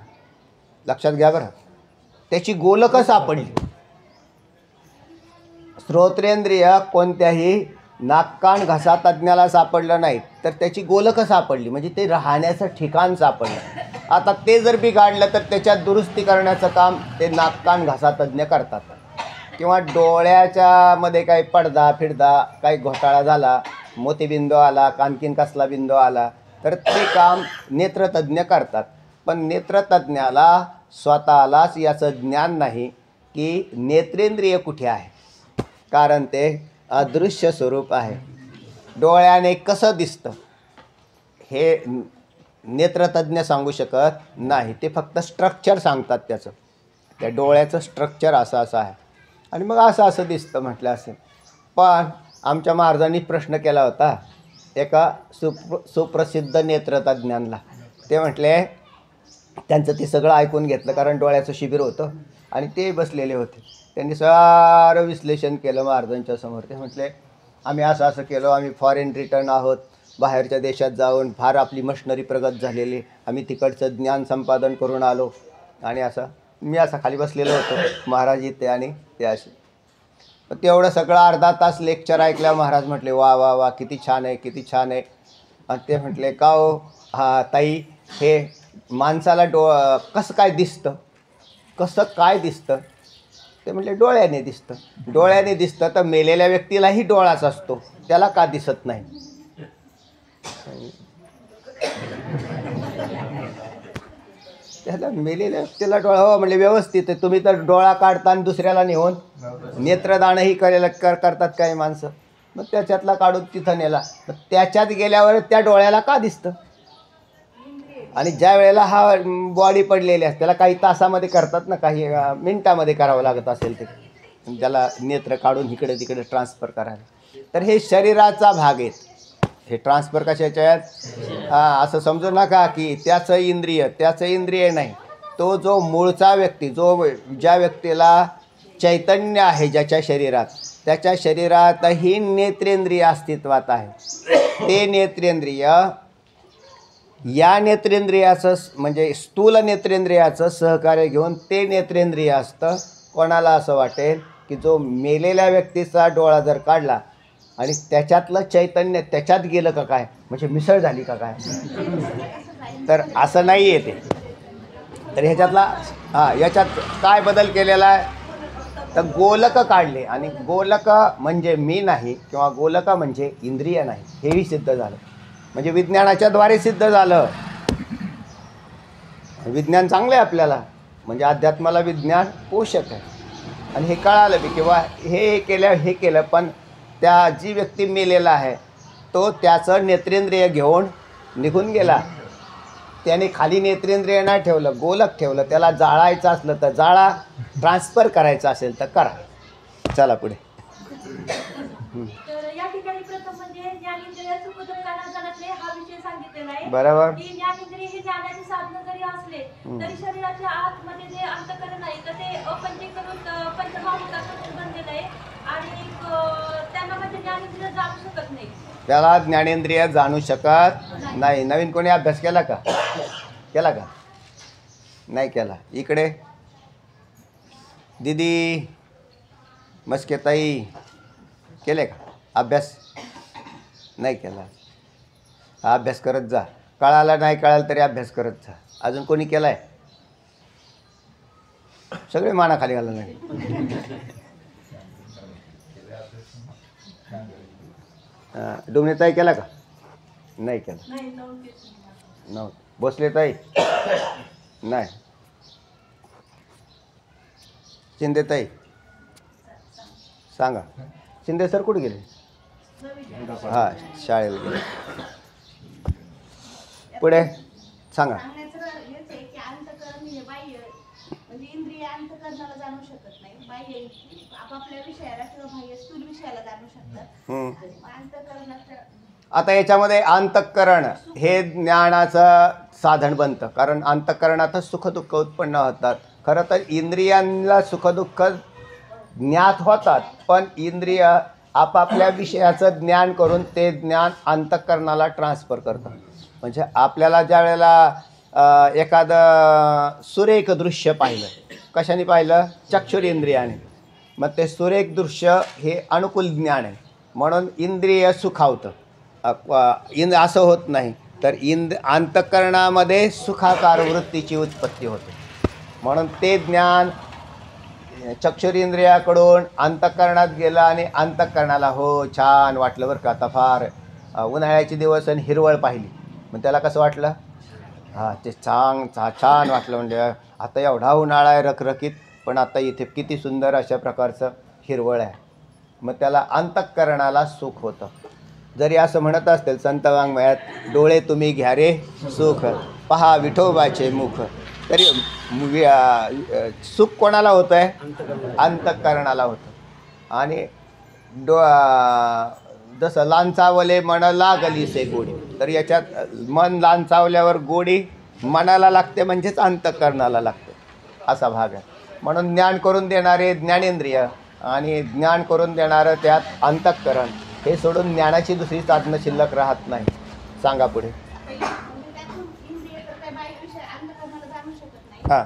लक्षात घ्या बरं, त्याची गोलकं सापडली. श्रोत्रेंद्रिय कोणत्याही नाक कान घसा तज्ज्ञाला सापडलं नाही, तर त्याची गोलकं सापडली, म्हणजे ते राहण्याचं ठिकाण सापडलं. आता ते जर बिघाडलं तर त्याच्यात दुरुस्ती करण्याचं काम ते नाक कान घसा तज्ज्ञ करतात. किंवा डोळ्याच्या मध्ये काही पडदा फिरदा काही घोटाळा झाला, मोतीबिंदू आला, आणखीन कसला बिंदू आला, तर ते काम नेत्रतज्ञ करतात. पण नेत्रतज्ञाला स्वतःलाच याचं ज्ञान नाही की नेत्रेंद्रिय कुठे आहे, कारण ते अदृश्य स्वरूप आहे. डोळ्याने कसं दिसतं हे नेत्रतज्ञ सांगू शकत नाही, ते फक्त स्ट्रक्चर सांगतात त्याचं, त्या डोळ्याचं स्ट्रक्चर असं आहे आणि मग असं दिसतं म्हटलं असेल. पण आमच्या महाराजांनी प्रश्न केला होता एका सुप्रसिद्ध नेत्रतज्ञांना. ते म्हटले, त्यांचं ते सगळं ऐकून घेतलं कारण डोळ्याचं शिबिर होतं आणि ते बसलेले होते. त्यांनी सारं विश्लेषण केलं महाराजांच्या समोर. ते म्हटले, आम्ही असं केलं, आम्ही फॉरेन रिटर्न आहोत, बाहेरच्या देशात जाऊन फार आपली मशनरी प्रगत झालेली, आम्ही तिकडचं ज्ञान संपादन करून आलो. आणि असं मी असं खाली बसलेलो होतो, महाराज इथे आणि ते असे. तेवढं सगळं अर्धा तास लेक्चर ऐकल्या महाराज म्हटले, वा वा वा, किती छान आहे, किती छान आहे. आणि ते म्हटले, का हो हा ताई, हे माणसाला कसं काय दिसतं, कसं काय दिसतं? ते म्हटले, डोळ्याने दिसतं. डोळ्याने दिसतं तर मेलेल्या व्यक्तीलाही डोळाच असतो, त्याला का दिसत नाही? त्याला मेलेल्या व्यक्तीला डोळा, हो म्हणजे व्यवस्थित आहे. तुम्ही तर डोळा काढता आणि दुसऱ्याला नेऊन नेत्रदानही करतात काही माणसं. मग त्याच्यातला काढून तिथं नेला, मग त्याच्यात गेल्यावर त्या डोळ्याला का दिसतं? आणि ज्या वेळेला हा बॉडी पडलेली असते त्याला काही तासामध्ये करतात ना, काही मिनटामध्ये करावं लागत असेल ते, त्याला नेत्र काढून इकडे तिकडे ट्रान्सफर करायला. तर हे शरीराचा भाग आहेत. हे ट्रान्सफर कशाच्या आहेत? असं समजू नका की त्याचं इंद्रिय नाही. तो जो मूळचा व्यक्ती, ज्या व्यक्तीला चैतन्य आहे ज्याच्या शरीरात, त्याच्या शरीरातही नेत्रेंद्रिय अस्तित्वात आहे. ते नेत्रेंद्रिय या नेत्रेंद्रियाचं म्हणजे स्थूल नेत्रेंद्रियाचं सहकार्य घेऊन ते नेत्रेंद्रिय असतं. कोणाला असं वाटेल की जो मेलेल्या व्यक्तीचा डोळा जर काढला आणि त्याच्यातलं चैतन्य त्याच्यात गेलं का काय, म्हणजे मिसळ झाली का काय? तर असं नाही आहे ते. तर याच्यात काय बदल केलेला आहे? तर गोलक काढले, आणि गोलक म्हणजे मी नाही किंवा गोलक म्हणजे इंद्रिय नाही, हेही सिद्ध झालं. म्हणजे विज्ञानाच्या द्वारे सिद्ध झालं. विज्ञान चांगलं आहे आपल्याला, म्हणजे अध्यात्माला विज्ञान पोषक आहे. आणि हे कळालं बी किंवा हे केलं, पण त्या जी व्यक्ती मेलेला आहे तो त्याचं नेत्रेंद्रिय घेऊन निघून गेला. त्याने खाली नेत्रेंद्रिय नाही ठेवलं, गोलक ठेवलं. त्याला जाळायचं असलं तर जाळा, ट्रान्सफर करायचं असेल तर करा. चला पुढे. तर या ठिकाणी प्रथम म्हणजे ज्ञानेंद्रिय सुखदुःखाना जाणते हा विषय सांगितलेला आहे. बरोबर. की ज्ञानेंद्रिय हे जाण्याचे साधन जरी असले तरी शरीराच्या आतमध्ये जे अंतःकरण आहे तर ते अपंचीकृत पंचमहाभूतांपासून बनलेलं आहे आणि त्यांना म्हणजे ज्ञानेंद्रिय जाणू शकत नाही. त्याला ज्ञानेंद्रिय जाणू शकत नाही. नवीन कोणी अभ्यास केला का? नाही केला. इकडे दीदी, मस्केताई केले का अभ्यास? नाही केला. हा अभ्यास करत जा. कळाला नाही कळालं तरी अभ्यास करत जा. अजून कोणी केला आहे? सगळे माना खाली घाला नाही. डुमणे ताई केला का? नाही केला. नव्हतं. भोसले ताई नाही. शिंदे ताई सांगा. शिंदे सर कुठे गेले? हां, शाळेला गेले. पुढे सांगा. म्हणजे इंद्रिय अंतःकरणाला जाणू शकत नाही, बाह्य आपापल्या विषयाला किंवा बाह्य स्थूल विषयाला जाणू शकतात. अंतःकरणाच्या आता याच्यामध्ये अंतःकरण हे ज्ञानाचं साधन बनतं, कारण अंतःकरणातच सुखदुःख उत्पन्न होतात. खरं तर इंद्रियांना सुखदुःख ज्ञात होतात, पण इंद्रिय आपापल्या विषयाचं ज्ञान करून ते ज्ञान अंतःकरणाला ट्रान्सफर करतात. म्हणजे आपल्याला ज्या वेळेला एखादं सुरेख दृश्य पाहिलं, कशाने पाहिलं? चक्षुरेंद्रियाने. मग ते सुरेख दृश्य हे अनुकूल ज्ञान आहे, म्हणून इंद्रिय सुखावतं. असं होत नाही तर अंतःकरणामध्ये सुखाकार वृत्तीची उत्पत्ती होते, म्हणून ते ज्ञान चक्षुरेंद्रियाकडून अंतःकरणात गेलं आणि अंतःकरणाला हो छान वाटलं बरं का. आता फार उन्हाळ्याचे दिवस आणि हिरवळ पाहिली, मग त्याला कसं वाटलं? ते छान वाटलं. म्हणजे आता एवढा उन्हाळा आहे रखरखीत, पण आता इथे किती सुंदर अशा प्रकारचं हिरवळ आहे. मग त्याला अंतःकरणाला सुख होतं. जरी असं म्हणत असतील संत वाङ्मयात, डोळे तुम्ही घ्या रे सुख, पहा विठोबाचे मुख, तरी सुख कोणाला होतं आहे? अंतःकरणाला होतं. आणि जसं लांचावले मन लागलीसे गोडी, तर याच्यात मन लांचावल्यावर गोडी मनाला लागते, म्हणजेच अंतःकरणाला लागते, असा भाग आहे. म्हणून ज्ञान करून देणारे ज्ञानेंद्रिय आणि ज्ञान करून देणारं त्यात अंतःकरण, हे सोडून ज्ञानाची दुसरी साधनं शिल्लक राहत नाही. सांगा पुढे. हां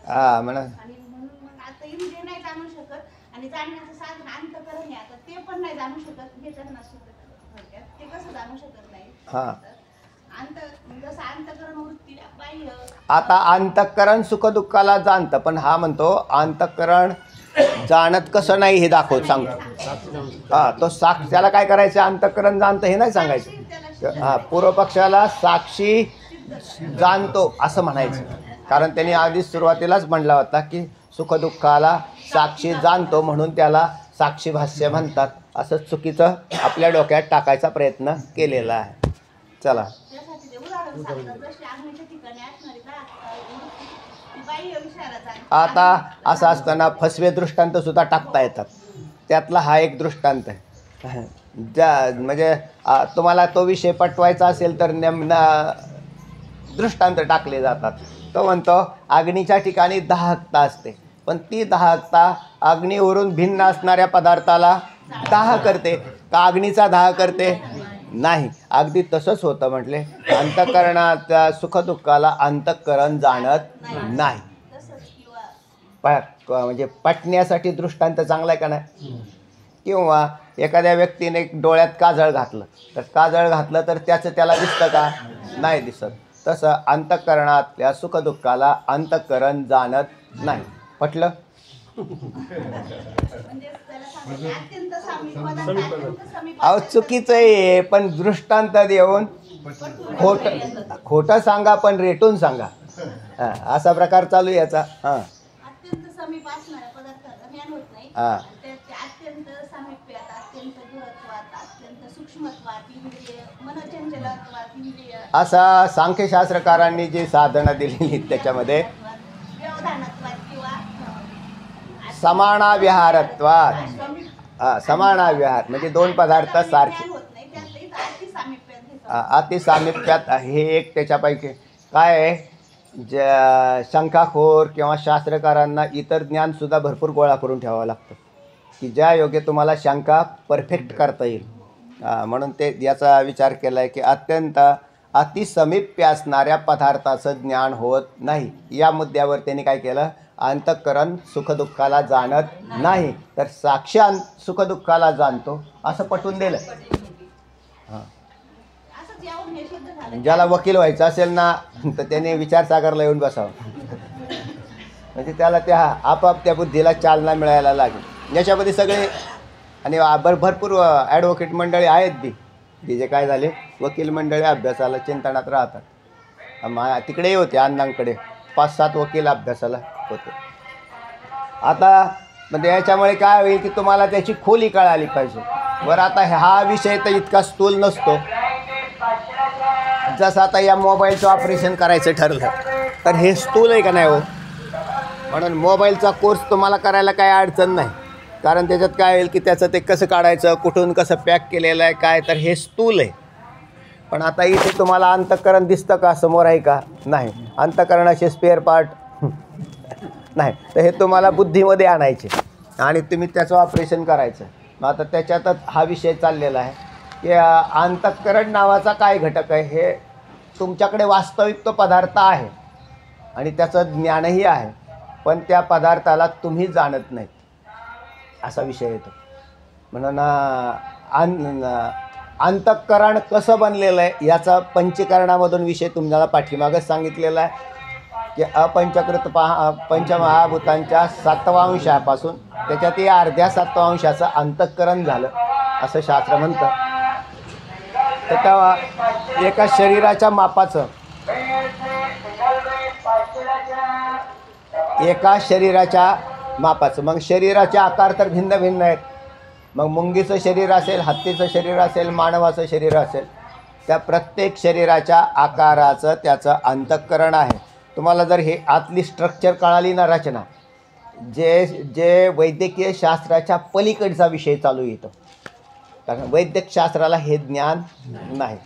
हां म्हणा. आता इंद्रिय नाही जाणू शकत आणि जाणण्याचं साधन अंतःकरण आहे, आता ते पण नाही जाणू शकत, हे तर ते कसं जाणू शकत नाही. हां जसं अंतःकरण वृत्ती बाह्य. आता अंतःकरण सुखदुःखाला जाणतं, पण हा म्हणतो अंतःकरण जाणत कसं नाही हे सांगतो. तो साक्ष, त्याला काय करायचं? अंतःकरण जाणतं हे नाही सांगायचं. पूर्व पक्षाला साक्षी जाणतो असं म्हणायचं, कारण त्यांनी आधीच सुरुवातीलाच म्हणला होता की सुखदुःखाला साक्षी जाणतो, म्हणून त्याला साक्षी भाष्य म्हणतात. असं चुकीचं आपल्या डोक्यात टाकायचा प्रयत्न केलेला आहे. चला. आता असं असताना फसवे दृष्टांत सुद्धा टाकता येतात. त्यातला हा एक दृष्टांत आहे. म्हणजे तुम्हाला तो विषय पटवायचा असेल तर दृष्टांत टाकले जातात. तो म्हणतो अग्नीच्या ठिकाणी दाहकता असते, पण ती दाहकता अग्नीवरून भिन्न असणाऱ्या पदार्थाला दाह करते का अग्नीचा दाह करते? नाही. अगदी तसंच होतं. म्हटले अंतःकरणाच्या सुखदुःखाला अंतःकरण जाणत नाही. म्हणजे पटण्यासाठी दृष्टांत चांगला आहे का नाही? किंवा एखाद्या व्यक्तीने डोळ्यात काजळ घातलं, तर काजळ घातलं तर त्याचं त्याला दिसतं का? नाही दिसत. तसं अंतःकरणातल्या सुखदुःखाला अंतःकरण जाणत नाही. पटलं? अहो चुकीचं आहे, पण दृष्टांत देऊन खोटं सांगा पण रेटून सांगा, असा प्रकार चालू याचा. हां अत्यंत समीप असणाऱ्या पदार्थाला ज्ञान होत नाही. हां त्याचे अत्यंत सामिप्यात, अत्यंत दूरत्वात, अत्यंत सूक्ष्मत्वात इंद्रिय, मनोचंचलत्वात इंद्रिय, असा सांख्यशास्त्रकारांनी जी साधनं दिलेली त्याच्यामध्ये व्यवधानत्वात किंवा समानाविहारत्वात. समानाविहार म्हणजे दोन पदार्थ सारखे, होत नाही. त्यातही अतिसामिप्यात घेतो. अतिसामिप्यात हे एक त्याच्यापैकी काय आहे. शंकाखोर किंवा शास्त्रकारांना इतर ज्ञानसुद्धा भरपूर गोळा करून ठेवावं लागतं की ज्या योग्य तुम्हाला शंका परफेक्ट करता येईल. म्हणून ते याचा विचार केला आहे की अत्यंत अतिसमीप्य असणाऱ्या पदार्थाचं ज्ञान होत नाही. या मुद्द्यावर त्यांनी काय केलं? अंतःकरण सुखदुःखाला जाणत नाही, तर साक्ष सुखदुःखाला जाणतो असं पटवून दिलं. हां ज्याला वकील व्हायचं असेल ना, तर त्याने विचारसागरला येऊन बसावं, म्हणजे त्याला त्या आपाप त्या बुद्धीला चालना मिळायला लागेल. याच्यामध्ये सगळे आणि भरपूर ॲडव्होकेट मंडळी आहेत बी जे काय झाले, वकील मंडळी अभ्यासाला चिंतनात राहतात. तिकडेही होते अण्णांकडे 5-7 वकील अभ्यासाला होते. आता म्हणजे याच्यामुळे काय होईल की तुम्हाला त्याची खोली कळाली पाहिजे. बरं आता हा विषय तर इतका स्थूल नसतो. जसं आता या मोबाईलचं ऑपरेशन करायचं ठरलं तर हे स्थूल आहे का नाही हो? म्हणून मोबाईलचा कोर्स तुम्हाला करायला काही अडचण नाही, कारण त्याच्यात काय होईल की त्याचं ते कसं काढायचं, कुठून कसं पॅक केलेलं आहे काय, तर हे स्थूल आहे. पण आता इथे तुम्हाला अंतःकरण दिसतं का? समोर आहे का? नाही. अंतःकरणाचे स्पेअर पार्ट नाही, तर हे तुम्हाला बुद्धीमध्ये आणायचे आणि तुम्ही त्याचं ऑपरेशन करायचं. मग आता त्याच्यातच हा विषय चाललेला आहे की अंतःकरण नावाचा काय घटक आहे. हे तुमच्याकडे वास्तविक तो पदार्थ आहे आणि त्याचं ज्ञानही आहे, पण त्या पदार्थाला तुम्ही जाणत नाहीत, असा विषय येतो. म्हणून अंतःकरण कसं बनलेलं आहे याचा पंचीकरणामधून विषय तुम्हाला पाठीमागच सांगितलेला आहे की अपंचकृत पंचमहाभूतांच्या 7व्या अंशापासून त्याच्यात अर्ध्या 7व्या अंशाचं अंतःकरण झालं असं शास्त्र म्हणतं. तर त्या एका शरीराच्या मापाचं मग शरीराचे आकार तर भिन्न भिन्न आहेत. मग मुंगीचं शरीर असेल, हत्तीचं शरीर असेल, मानवाचं शरीर असेल, त्या प्रत्येक शरीराच्या आकाराचं त्याचं अंतःकरण आहे. तुम्हाला जर हे आतली स्ट्रक्चर कळाली ना, रचना, जे वैद्यकीय शास्त्राच्या पलीकडचा विषय चालू येतो, कारण वैद्यक शास्त्राला हे ज्ञान नाही.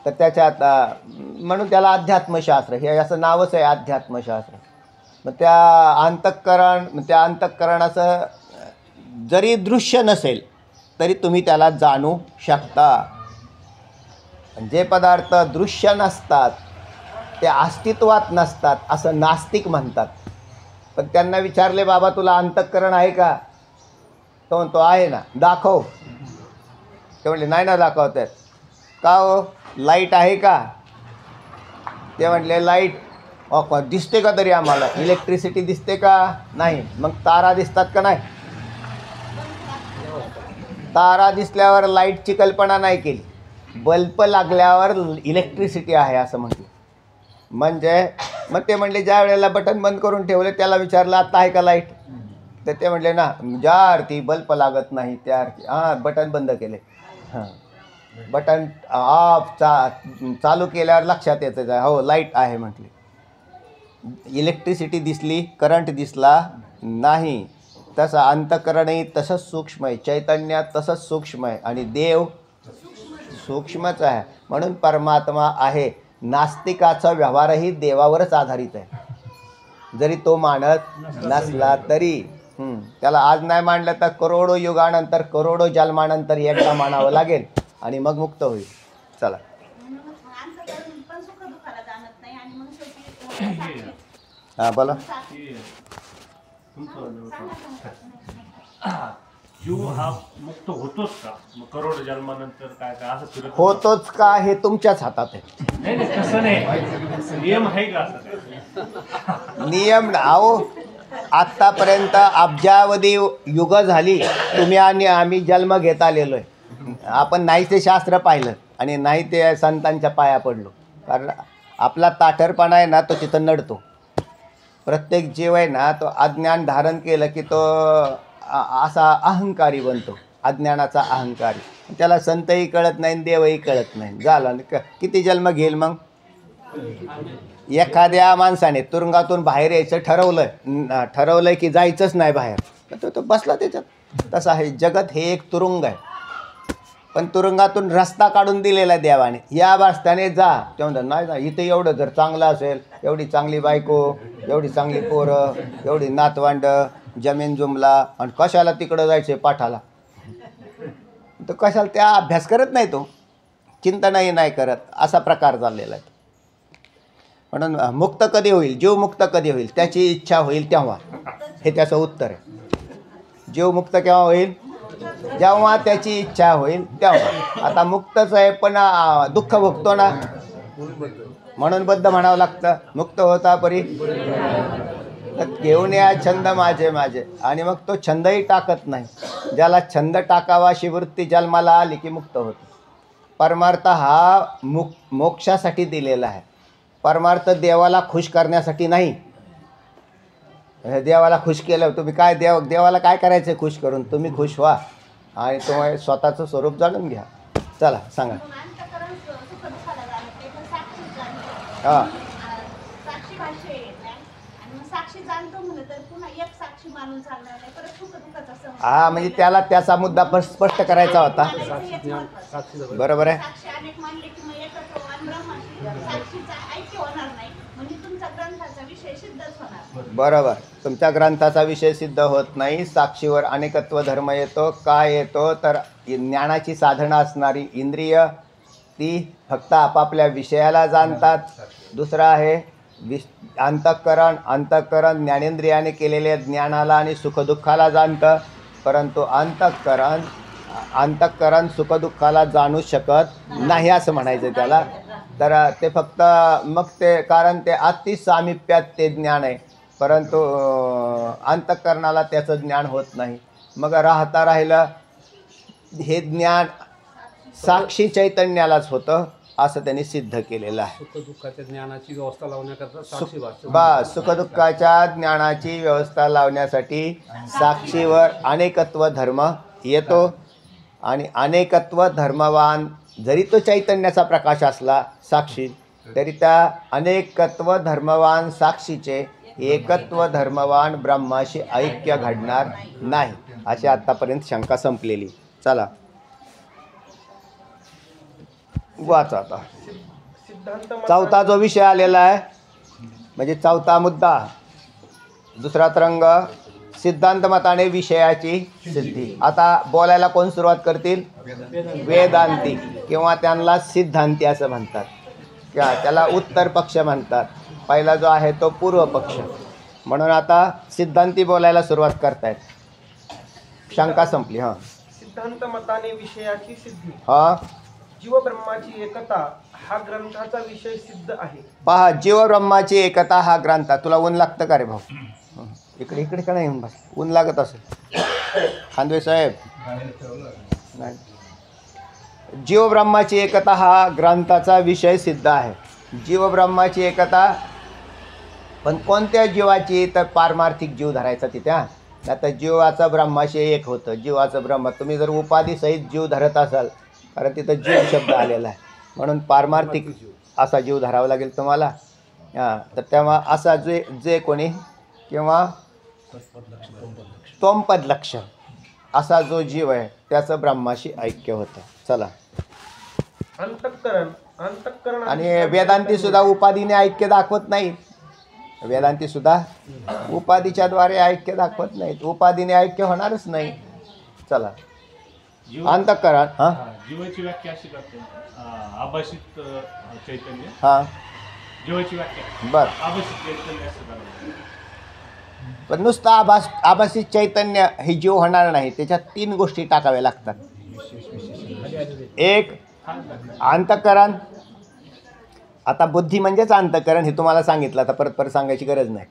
तर त्याच्यात म्हणून त्याला अध्यात्मशास्त्र हे असं नावच आहे, अध्यात्मशास्त्र. मग त्या अंतःकरणाचं जरी दृश्य नसेल तरी तुम्ही त्याला जाणू शकता. जे पदार्थ दृश्य नसतात ते अस्तित्वात नसतात असं नास्तिक म्हणतात. पण त्यांना विचारले, बाबा तुला अंतःकरण आहे का? तो म्हणतो आहे ना, दाखव. ते म्हणले नाही ना दाखवत आहेत. का हो, लाईट आहे का? ते म्हटले लाईट दिसते का तरी आम्हाला? इलेक्ट्रिसिटी दिसते का? नाही. मग तारा दिसतात का? नाही. तारा दिसल्यावर लाईटची कल्पना नाही केली. बल्ब लागल्यावर इलेक्ट्रिसिटी आहे असं म्हटलं. म्हणजे मग ते म्हणले ज्या वेळेला बटन बंद करून ठेवले त्याला विचारलं आता आहे का लाईट? तर ते म्हणले ना, ज्या अर्थी बल्ब लागत नाही त्या अर्थी बटन बंद केले. बटन ऑफ चालू केल्यावर लक्षात येतं हो लाईट आहे म्हटले. इलेक्ट्रिसिटी दिसली, करंट दिसला नाही. तसं अंतःकरणही तसंच सूक्ष्म आहे, चैतन्य तसंच सूक्ष्म आहे आणि देव सूक्ष्मच आहे. म्हणून परमात्मा आहे. नास्तिकाचा व्यवहारही देवावरच आधारित आहे, जरी तो मानत नसला तरी. त्याला आज नाही मांडलं तर करोडो युगानंतर, करोडो जन्मानंतर एकदा मानावं लागेल आणि मग मुक्त होईल. चला. हां बोला. जीव हा मुक्त होतोच का? मग करोड जन्मानंतर काय काय असं फिरत होतोच का हे तुमच्याच हातात आहे. नाही तसं नाही. नियम आहे का असं? नियम अहो, आत्तापर्यंत अब्जावधी युग झाली तुम्ही आणि आम्ही जन्म घेत आलेलो आहे. आपण नाही ते शास्त्र पाहिलं आणि नाही ते संतांच्या पाया पडलो. कारण आपला ताठरपणा आहे ना तो तिथं नडतो. प्रत्येक जीव आहे ना तो अज्ञान धारण केलं की तो असा अहंकारी बनतो, अज्ञानाचा अहंकारी. त्याला संतही कळत नाही, देवही कळत नाही. झालं किती जन्म घेईल मग? एखाद्या माणसाने तुरुंगातून बाहेर यायचं ठरवलंय की जायचंच नाही बाहेर, तर तो बसला त्याच्यात. तसं आहे जगत, हे एक तुरुंग आहे. पण तुरुंगातून रस्ता काढून दिलेला आहे देवाने, या रस्त्याने जा. ते म्हणतात नाही ना, इथे एवढं जर चांगलं असेल, एवढी चांगली बायको, एवढी चांगली पोरं, एवढी नातवंड, जमीन जुमला, आणि कशाला तिकडं जायचं पाठाला? तर कशाला? त्या अभ्यास करत नाही, तो चिंतनही नाही करत. असा प्रकार चाललेला आहे. म्हणून मुक्त कधी होईल, जीव मुक्त कधी होईल? त्याची इच्छा होईल तेव्हा. हे त्याचं उत्तर आहे. जीव मुक्त केव्हा होईल? जेव्हा त्याची इच्छा होईल तेव्हा. आता मुक्तच आहे पण दुःख भोगतो ना, म्हणून बद्ध म्हणावं लागतं. मुक्त होता परी घेऊन या छंद माझे माझे. आणि मग तो छंदही टाकत नाही. ज्याला छंद टाकावा अशी वृत्ती जन्माला आली की मुक्त होतो. परमार्थ हा मोक्षासाठी दिलेला आहे. परमार्थ देवाला खुश करण्यासाठी नाही. देवाला खुश केलं तुम्ही काय, देवाला काय करायचं आहे खुश करून? तुम्ही खुश व्हा आणि तुम्ही स्वतःचं स्वरूप जाणून घ्या. चला सांगा. हां हा, म्हणजे त्याला त्याचा मुद्दा स्पष्ट करायचा होता. बरोबर आहे. बरोबर. तुमच्या ग्रंथाचा विषय सिद्ध होत नाही. साक्षीवर अनेकत्व धर्म येतो. काय येतो तर ज्ञानाची साधनं असणारी इंद्रिय ती फक्त आपापल्या विषयाला जाणतात. दुसरा आहे अंतःकरण ज्ञानेंद्रियाने केलेल्या ज्ञानाला आणि सुखदुःखाला जाणतं. परंतु अंतःकरण अंतःकरण सुखदुःखाला जाणू शकत नाही असं म्हणायचं त्याला. तर ते फक्त मग ते कारण ते अति सामिप्यात ते ज्ञान आहे, परंतु अंतःकरणाला त्याचं ज्ञान होत नाही. मग राहिलं हे ज्ञान साक्षी चैतन्यालाच होतं असं त्यांनी सिद्ध केलेलं आहे. सुखदुःखाच्या ज्ञानाची व्यवस्था लावण्याकरता साक्षी भाष्य. सुखदुःखाच्या ज्ञानाची व्यवस्था लावण्यासाठी साक्षीवर अनेकत्व धर्म येतो आणि अनेकत्व धर्मवान जरी तो चैतन्याचा प्रकाश असला साक्षी, तरी त्या अनेकत्व धर्मवान साक्षीचे एकत्व धर्मवान ब्रह्माशी ऐक्य घडणार नाही. अशी आत्तापर्यंत शंका संपलेली. चला वाचा आता सिद्धांत चौथा जो विषय आलेला आहे, म्हणजे चौथा मुद्दा, दुसरा तरंग सिद्धांत मताने विषयाची सिद्धी. आता बोलायला कोण सुरुवात करतील? वेदांती, किंवा त्यांना सिद्धांती असं म्हणतात, किंवा त्याला उत्तर पक्ष म्हणतात. पहिला जो आहे तो पूर्व पक्ष. म्हणून आता सिद्धांती बोलायला सुरुवात करतायत. शंका संपली. हां, सिद्धांत मताने विषयाची सिद्धी. हां, जीवब्रह्माची एकता हा ग्रंथाचा विषय सिद्ध आहे. पहा, जीवब्रह्माची एकता हा ग्रंथ. तुला ऊन लागतं का रे भाऊ? इकडे इकडे का नाही येऊन बस, ऊन लागत असेल खांदवे साहेब? नाही. जीवब्रह्माची एकता हा ग्रंथाचा विषय सिद्ध आहे. जीवब्रह्माची एकता, पण कोणत्या जीवाची? तर पारमार्थिक जीव धरायचा तिथे. आता जीवाचं ब्रह्माशी एक होतं. जीवाचं ब्रह्म, तुम्ही जर उपाधीसहित जीव धरत असाल, कारण तिथं जीव शब्द आलेला आहे, म्हणून पारमार्थिक असा जीव धरावा लागेल तुम्हाला. हां, तर तेव्हा असा जे कोणी, किंवा तोमपद लक्ष असा जो जीव आहे त्याचं ब्रह्माशी ऐक्य होतं. चला, अंतःकरण आणि वेदांती सुद्धा उपाधीने ऐक्य दाखवत नाहीत. वेदांती सुद्धा उपाधीच्या द्वारे ऐक्य दाखवत नाहीत. उपाधीने ऐक्य होणारच नाही. चला, अंतःकरण. हां, जीवाची व्याख्या अशी करते, आभासित चैतन्य. हां, जीवाची व्याख्या बरं. आभासित चैतन्य असं करावं. पण नुसतं आभासी चैतन्य हे जीव होणार नाही. त्याच्यात 3 गोष्टी टाकाव्या लागतात. एक अंतःकरण. आता बुद्धी म्हणजेच अंतःकरण, हे तुम्हाला सांगितलं, आता परत सांगायची गरज नाही.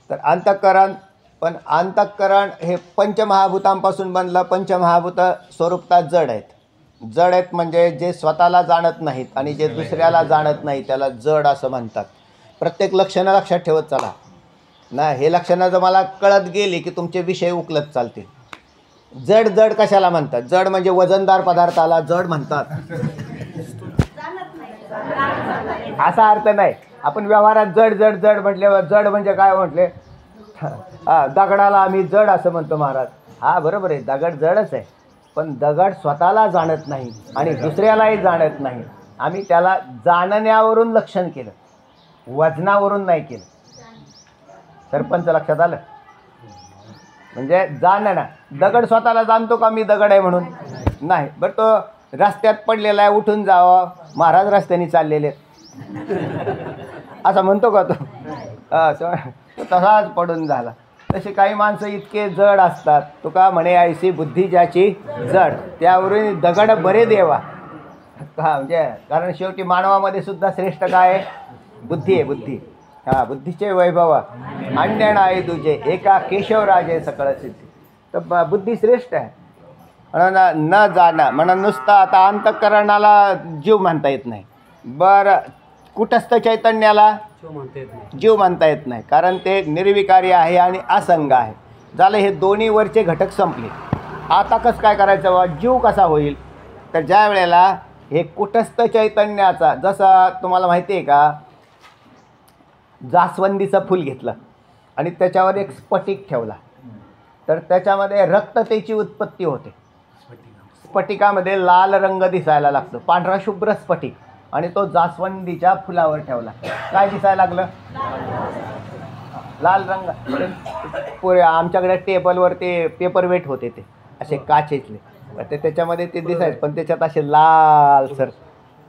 तर अंतःकरण, पण अंतःकरण हे पंचमहाभूतांपासून बनलं. पंचमहाभूत स्वरूपात जड आहेत. जड आहेत म्हणजे जे स्वतःला जाणत नाहीत आणि जे दुसऱ्याला जाणत नाही त्याला जड असं म्हणतात. प्रत्येक लक्षणं लक्षात ठेवत चला ना. हे लक्षणं जर मला कळत गेली की तुमचे विषय उकलत चालतील. जड जड कशाला म्हणतात? जड म्हणजे वजनदार पदार्थाला जड म्हणतात असा अर्थ नाही. आपण व्यवहारात जड जड जड म्हटल्यावर जड म्हणजे काय म्हटले? हां, दगडाला आम्ही जड असं म्हणतो महाराज. हा बरोबर आहे, दगड जडच आहे, पण दगड स्वतःला जाणत नाही आणि दुसऱ्यालाही जाणत नाही. आम्ही त्याला जाणण्यावरून लक्षण केलं, वजनावरून नाही केलं. सरपंच लक्षात आलं? म्हणजे जाणणं. दगड स्वतःला जाणतो का मी दगड आहे म्हणून? नाही. बरं, तो रस्त्यात पडलेला आहे, उठून जावं, महाराज रस्त्याने चाललेले असं म्हणतो का तो? तसाच पडून झाला. तसे काही माणसं इतके जड असतात. तुका म्हणे ऐसी बुद्धी ज्याची जड, त्यावरून दगड बरे देवा. हा, म्हणजे कारण शेवटी मानवामध्ये सुद्धा श्रेष्ठ काय आहे? बुद्धी आहे. बुद्धी. हां, बुद्धीचे वैभव अन्यण आहे तुझे, एका केशवराजे सकळ सिद्धी. तर बुद्धी श्रेष्ठ आहे. म्हणून न जाणं, म्हणून नुसतं आता अंतःकरणाला जीव म्हणता येत नाही. बरं, कुटस्थ चैतन्याला जीव म्हणता येत नाही, कारण ते निर्विकारी आहे आणि असंग आहे. झालं, हे दोन्ही वरचे घटक संपले. आता कसं काय करायचं बा? जीव कसा होईल? तर ज्या वेळेला हे कुटस्थ चैतन्याचा, जसं तुम्हाला माहिती आहे का, जास्वंदीचं फूल घेतलं आणि त्याच्यावर एक स्फटिक ठेवला, तर त्याच्यामध्ये रक्ततेची उत्पत्ती होते. स्फटिकामध्ये लाल रंग दिसायला लागतो, पांढरा शुभ्र स्फटिक, आणि तो जास्वंदीच्या फुलावर ठेवला, काय दिसायला लागलं? लाल रंग. पुरे आमच्याकडे टेबलवर ते पेपरवेट होते, ते असे काचेतले, ते त्याच्यामध्ये ते दिसायचे, पण त्याच्यात असे लाल सर,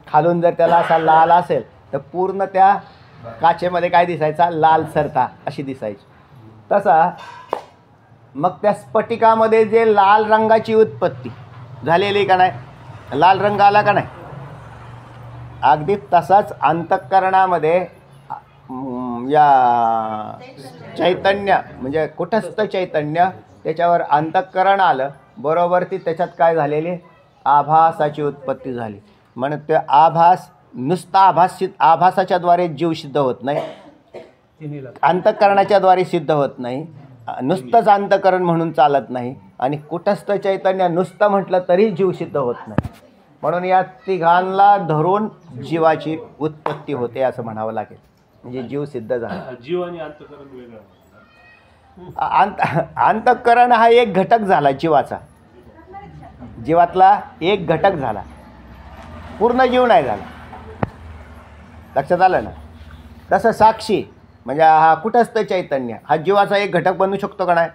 खालून जर त्याला असा लाल असेल तर पूर्ण त्या काचेमध्ये काय दिसायचा? लाल सरता अशी दिसायची. तसा मग त्या स्फटिकामध्ये जे लाल रंगाची उत्पत्ती झालेली का नाही, लाल रंग आला का नाही. अगदी तसाच अंतःकरणामध्ये या चैतन्य म्हणजे कुटस्थ चैतन्य त्याच्यावर अंतःकरण आलं बरोबर, ती त्याच्यात काय झालेली आभासाची उत्पत्ती झाली. म्हणून ते आभास नुसता आभासाच्या द्वारे जीव सिद्ध होत नाही, अंतःकरणाच्या द्वारे सिद्ध होत नाही, नुसतंच अंतःकरण म्हणून चालत नाही, आणि कुटस्थ चैतन्य नुसतं म्हटलं तरी जीव सिद्ध होत नाही. म्हणून या तिघांना धरून जीवाची उत्पत्ती होते असं म्हणावं लागेल. म्हणजे जीव सिद्ध झाला. जीव आणि अंतःकरण वेगळं. अंतःकरण हा एक घटक झाला जीवाचा, जीवातला एक घटक झाला, पूर्ण जीव नाही झाला. लक्षात आलं ना. तसं साक्षी म्हणजे हा कुटस्थ चैतन्य हा जीवाचा एक घटक बनू शकतो का नाही,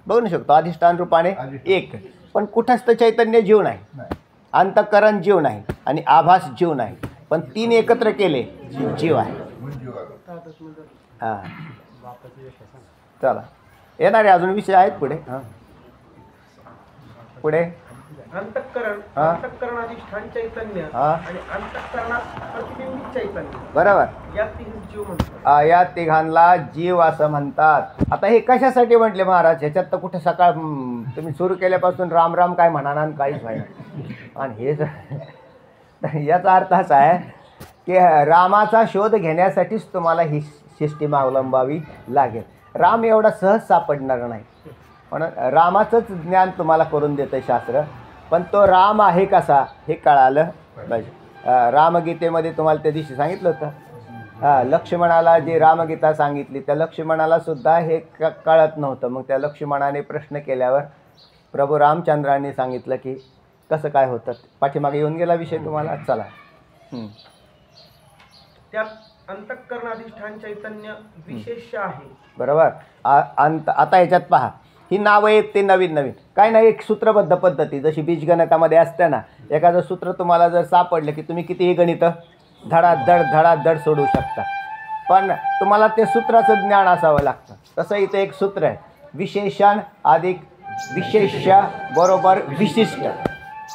बनू शकतो. अधिष्ठान रूपाने एक, पण कुटस्थ चैतन्य जीव नाही, अंतःकरण जीव नाही आणि आभास जीव नाही, पण तीन एकत्र केले जीव आहे. हां चला येणारे अजून विषय आहेत पुढे. हां पुढे अंतःकरण अधिष्ठान चैतन्य आणि अंतःकरणात प्रतिबिंबित चैतन्य, बरोबर. या तीन जीव म्हणतात. या तिघांना जीव असं म्हणतात. आता हे कशासाठी म्हटले महाराज, ह्याच्यात तर कुठे सकाळ तुम्ही सुरू केल्यापासून राम राम काय म्हणा आणि काहीच व्हायना. आणि हे याचा अर्थ असा आहे की रामाचा शोध घेण्यासाठीच तुम्हाला ही सिस्टीम अवलंबावी लागेल. राम एवढा सहज सापडणार नाही, म्हणून रामाचंच ज्ञान तुम्हाला करून देतं शास्त्र. पण तो राम आहे कसा हे कळालं पाहिजे. रामगीतेमध्ये तुम्हाला त्या दिवशी सांगितलं होतं, लक्ष्मणाला जी रामगीता सांगितली त्या लक्ष्मणाला सुद्धा हे कळत नव्हतं. मग त्या लक्ष्मणाने प्रश्न केल्यावर प्रभू रामचंद्रांनी सांगितलं की कसं काय होतं. पाठीमागे येऊन गेला विषय तुम्हाला. चला त्यात अंतःकरण अधिष्ठान चैतन्य विशेष आहे, बरोबर. आता ह्याच्यात पहा, ही नावं आहेत ते नवीन नवीन काय नाही, एक सूत्रबद्ध पद्धती जशी बीजगणितामध्ये असते ना. एखादं सूत्र तुम्हाला जर सापडलं की तुम्ही कितीही गणित धडाधड सोडवू शकता, पण तुम्हाला ते सूत्राचं ज्ञान असावं लागतं. तसं इथं एक सूत्र आहे, विशेषण अधिक विशेष्य बरोबर विशिष्ट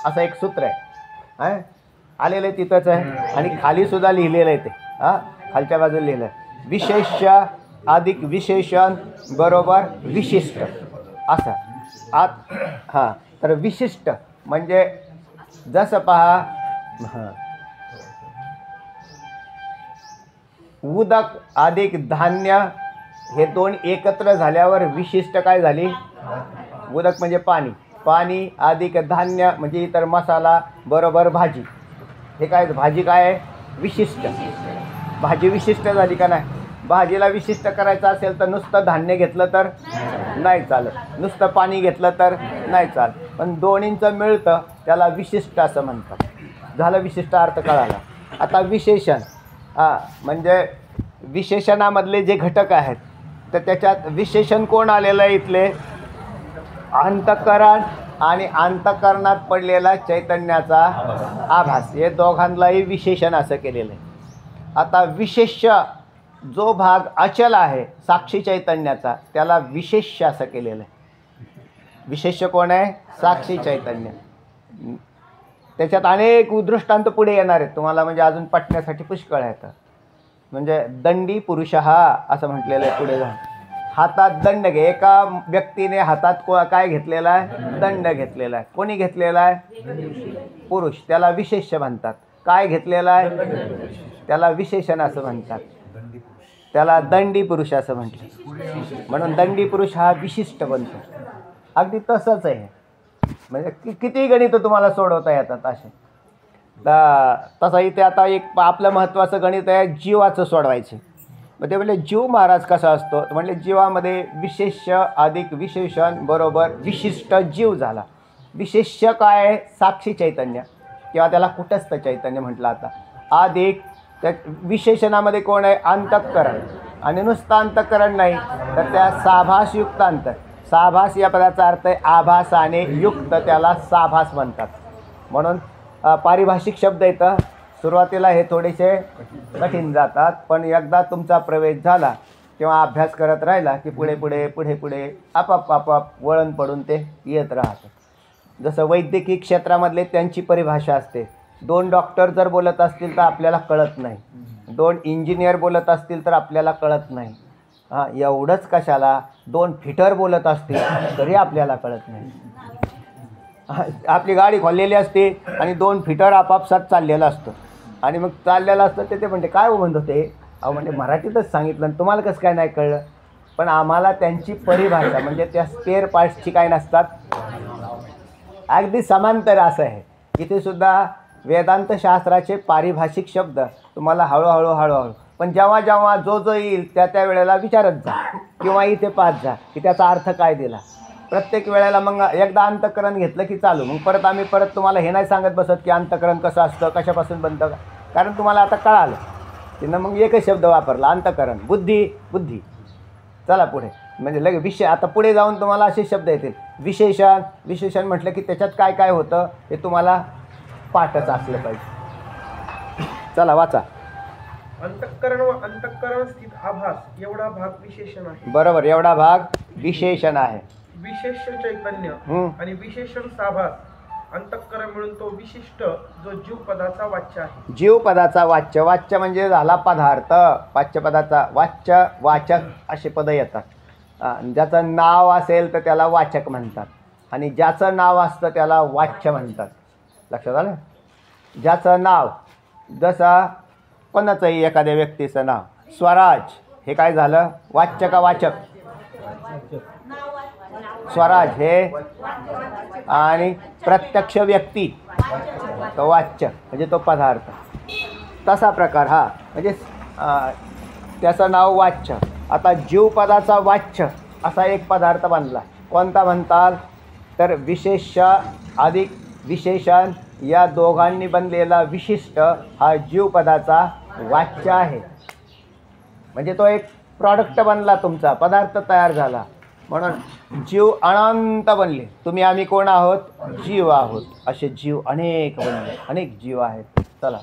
असं एक सूत्र आहे. आलेलं आहे तिथंच आहे आणि खालीसुद्धा लिहिलेलं आहे ते. खालच्या बाजूला लिहिलं आहे, विशेष्य अधिक विशेषण बरोबर विशिष्ट असं. तर विशिष्ट म्हणजे जसं पहा, उदक अधिक धान्य हे दोन एकत्र झाल्यावर विशिष्ट काय झाली. उदक म्हणजे पाणी, पाणी अधिक धान्य म्हणजे इतर मसाला बरोबर भाजी. हे काय भाजी काय आहे, विशिष्ट. भाजी विशिष्ट झाली का नाही. भाजीला विशिष्ट करायचं असेल तर नुसतं धान्य घेतलं तर नाही चालत, नुसतं पाणी घेतलं तर नाही चालत, पण दोन्हींचं मिळतं त्याला विशिष्ट असं म्हणतात. झालं विशिष्ट अर्थ कळाला. आता विशेषण म्हणजे विशेषणामधले जे घटक आहेत तर त्याच्यात विशेषण कोण आलेलं आहे इथले, अंतःकरण आणि अंतःकरणात पडलेला चैतन्याचा आभास, हे दोघांनाही विशेषण असं केलेलं आहे. आता विशेष्य जो भाग अचल आहे साक्षी चैतन्याचा त्याला विशेष्य असं केलेलं आहे. विशेष्य कोण आहे, साक्षी चैतन्य. त्याच्यात अनेक दृष्टांत पुढे येणार आहेत तुम्हाला, म्हणजे अजून पटण्यासाठी पुष्कळ आहेत. म्हणजे दंडी पुरुष हा असं म्हटलेलं आहे पुढे जाऊन. हातात दंड घे, एका व्यक्तीने हातात काय घेतलेला आहे, दंड घेतलेला आहे. कोणी घेतलेला आहे, पुरुष, त्याला विशेष्य म्हणतात. काय घेतलेला आहे त्याला विशेषण असं म्हणतात, त्याला दंडी पुरुष असं म्हटलं. म्हणून दंडी पुरुष हा विशिष्ट बनतो. अगदी तसंच आहे, म्हणजे किती गणित तुम्हाला सोडवता येतात असे. तसं इथे आता एक आपलं महत्त्वाचं गणित आहे जीवाचं सोडवायचं. मग ते म्हणले जीव महाराज कसा असतो, म्हणले जीवामध्ये विशेष्य अधिक विशेषण बरोबर विशिष्ट जीव झाला. विशेष्य काय आहे, साक्षी चैतन्य किंवा त्याला कुटस्थ चैतन्य म्हटलं. आता अधिक त्या विशेषणामध्ये कोण आहे, अंतःकरण. आणि नुसतं अंतःकरण नाही तर त्या साभासयुक्त अंतर. साभास या पदाचा अर्थ आहे आभासाने युक्त, त्याला साभास म्हणतात. म्हणून पारिभाषिक शब्द येतं. सुरुवातीला हे थोडेसे कठीण जातात, पण एकदा तुमचा प्रवेश झाला किंवा अभ्यास करत राहिला की पुढे पुढे पुढे पुढे आपाप वळण पडून ते येत राहतं. जसं वैद्यकीय क्षेत्रामधले त्यांची परिभाषा असते. 2 डॉक्टर जर बोलत असतील तर आपल्याला कळत नाही, 2 इंजिनियर बोलत असतील तर आपल्याला कळत नाही. हां, एवढंच कशाला 2 फिटर बोलत असतील तरी आपल्याला कळत नाही. आपली गाडी खोललेली असते आणि 2 फिटर आपापसात चाललेलं असतं आणि मग चाललेलं असतं ते म्हणते काय हो म्हणत होते, अहो म्हणजे मराठीतच सांगितलं आणि तुम्हाला कसं काय नाही कळलं. पण आम्हाला त्यांची परिभाषा म्हणजे त्या स्पेअर पार्ट्सची काय नसतात, अगदी समांतर असं आहे. इथे सुद्धा वेदांत शास्त्राचे पारिभाषिक शब्द तुम्हाला हळूहळू पण जेव्हा जेव्हा जो येईल त्या वेळेला विचारत जा किंवा इथे पाहत जा की त्याचा अर्थ काय दिला. प्रत्येक वेळेला मग एकदा अंतःकरण घेतलं की चालू. मग आम्ही तुम्हाला हे नाही सांगत बसत की अंतःकरण कसं असतं, कशापासून बनतं, कारण तुम्हाला आता कळालं. तिनं मग एकच शब्द वापरला, अंतःकरण. बुद्धी. चला पुढे, म्हणजे लगे विषय. आता पुढे जाऊन तुम्हाला असे शब्द येतील. विशेषण म्हटलं की त्याच्यात काय काय होतं हे तुम्हाला पाठच असलं पाहिजे. चला वाचा. अंतःकरण व अंतःकरण स्थित आभास एवढा भाग विशेषण आहे. बरोबर, एवढा भाग विशेषण आहे. विशेष चैतन्य आणि विशेषण साभास अंतःकरण मिळून तो विशिष्ट जो जीव पदाचा वाच्य आहे. जीव पदाचा वाच्य म्हणजे झाला पदार्थ. वाच्य पदाचा वाच्य, वाचक असे पद येतात. ज्याचं नाव असेल तर त्याला वाचक म्हणतात आणि ज्याचं नाव असतं त्याला वाच्य म्हणतात. लक्षात आलं. ज्याचं नाव, जसं कोणाचंही एखाद्या व्यक्तीचं नाव स्वराज, हे काय झालं, वाच्य का वाचक. स्वराज हे आणि प्रत्यक्ष व्यक्ती तो वाच्य म्हणजे तो पदार्थ. तसा प्रकार हा म्हणजे त्याचं नाव वाच्य. आता जीव पदाचा वाच्य असा एक पदार्थ बनला. कोणता म्हणतात तर विशेष अधिक विशेषण या दोघांनी बनलेला विशिष्ट हा जीव पदाचा वाच्य आहे. म्हणजे तो एक प्रॉडक्ट बनला, तुमचा पदार्थ तयार झाला. म्हणून जीव अनंत बनले. तुम्ही आम्ही कोण आहोत, जीव आहोत. असे जीव अनेक बनले, अनेक जीव आहेत. चला,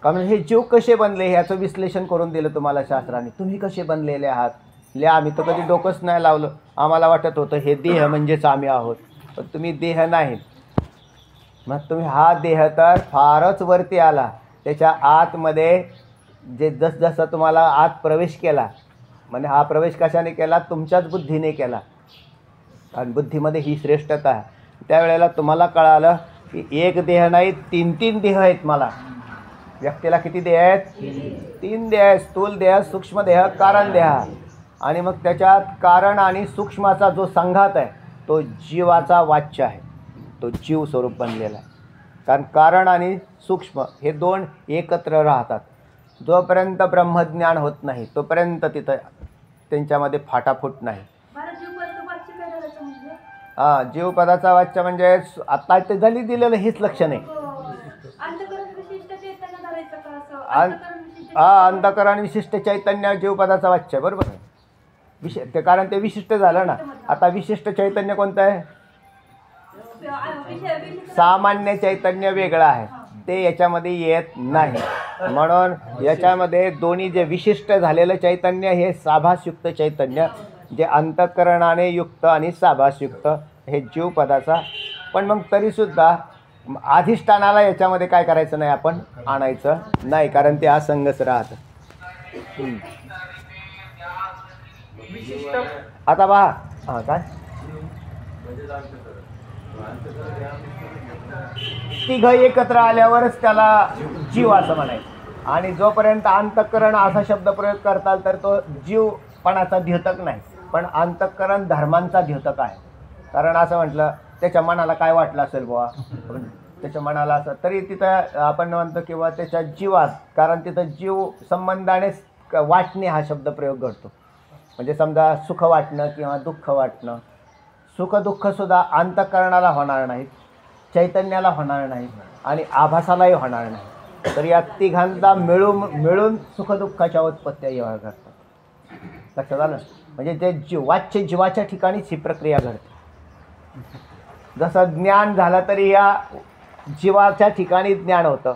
कारण हे जीव कसे बनले ह्याचं विश्लेषण करून दिलं तुम्हाला शास्त्राने. तुम्ही कसे बनलेले आहात आम्ही तर कधी डोकंच नाही लावलं. आम्हाला वाटत होतं हे देह म्हणजेच आम्ही आहोत, पण तुम्ही देह नाही. मग तुम्ही हा देह तर फारच वरती आला. त्याच्या आतमध्ये जे जसं तुम्हाला आत प्रवेश केला, म्हणजे हा प्रवेश कशाने केला, तुमच्याच बुद्धीने केला. आणि बुद्धीमध्ये ही श्रेष्ठता आहे. त्यावेळेला तुम्हाला कळालं की एक देह नाही, 3 देह आहेत. मला व्यक्तीला किती देह आहेत, 3 देह आहेत. स्थूल देह, सूक्ष्म देह, कारण देह. आणि मग त्याच्यात कारण आणि सूक्ष्माचा जो संघात आहे तो जीवाचा वाच्य आहे. तो जीव स्वरूप बनलेला आहे. कारण आणि सूक्ष्म हे 2 एकत्र राहतात. जोपर्यंत ब्रह्मज्ञान होत नाही तोपर्यंत तिथं त्यांच्यामध्ये फाटाफूट नाही. हां, जीव पदाचा वाच्य म्हणजे आता ते झाली दिलेलं हेच लक्षण आहे. अंतःकरण विशिष्ट चैतन्य जीव पदाचा वाच्य. बरोबर आहे. ते कारण ते विशिष्ट झालं ना. आता विशिष्ट चैतन्य कोणतं आहे, सामान्य चैतन्य वेगळं आहे, ते याच्यामध्ये येत नाही. म्हणून याच्यामध्ये दोन्ही जे विशिष्ट झालेलं चैतन्य हे साभासयुक्त चैतन्य, जे अंतःकरणाने युक्त आणि साभासयुक्त हे जीव पदाचा. पण मग तरीसुद्धा अधिष्ठानाला याच्यामध्ये काय करायचं नाही, आपण आणायचं नाही, कारण ते असंगच राहतं. आता पहा, हां काय तिघं एकत्र आल्यावरच त्याला जीव असं म्हणायचं. आणि जोपर्यंत अंतःकरण असा शब्द प्रयोग करताल तर तो जीवपणाचा द्योतक नाही, पण अंतःकरण धर्मांचा द्योतक आहे. कारण असं म्हटलं त्याच्या मनाला काय वाटलं असेल बुवा, त्याच्या मनाला असं तरी तिथं आपण म्हणतो किंवा त्याच्या जीवात, कारण तिथं जीव संबंधानेच वाटणे हा शब्द प्रयोग घडतो. म्हणजे समजा सुख वाटणं किंवा दुःख वाटणं, सुख दुःखसुद्धा अंतःकरणाला होणार नाहीत, चैतन्याला होणार नाही आणि आभासालाही होणार नाही. तर या तिघांचा मिळून सुखदुःखाच्या उत्पत्त्या व्यवहार करतात. लक्षात आलं. म्हणजे ते वाच्य जीवाच्या ठिकाणीच ही प्रक्रिया घडते. जसं ज्ञान झालं तरी या जीवाच्या ठिकाणी ज्ञान होतं.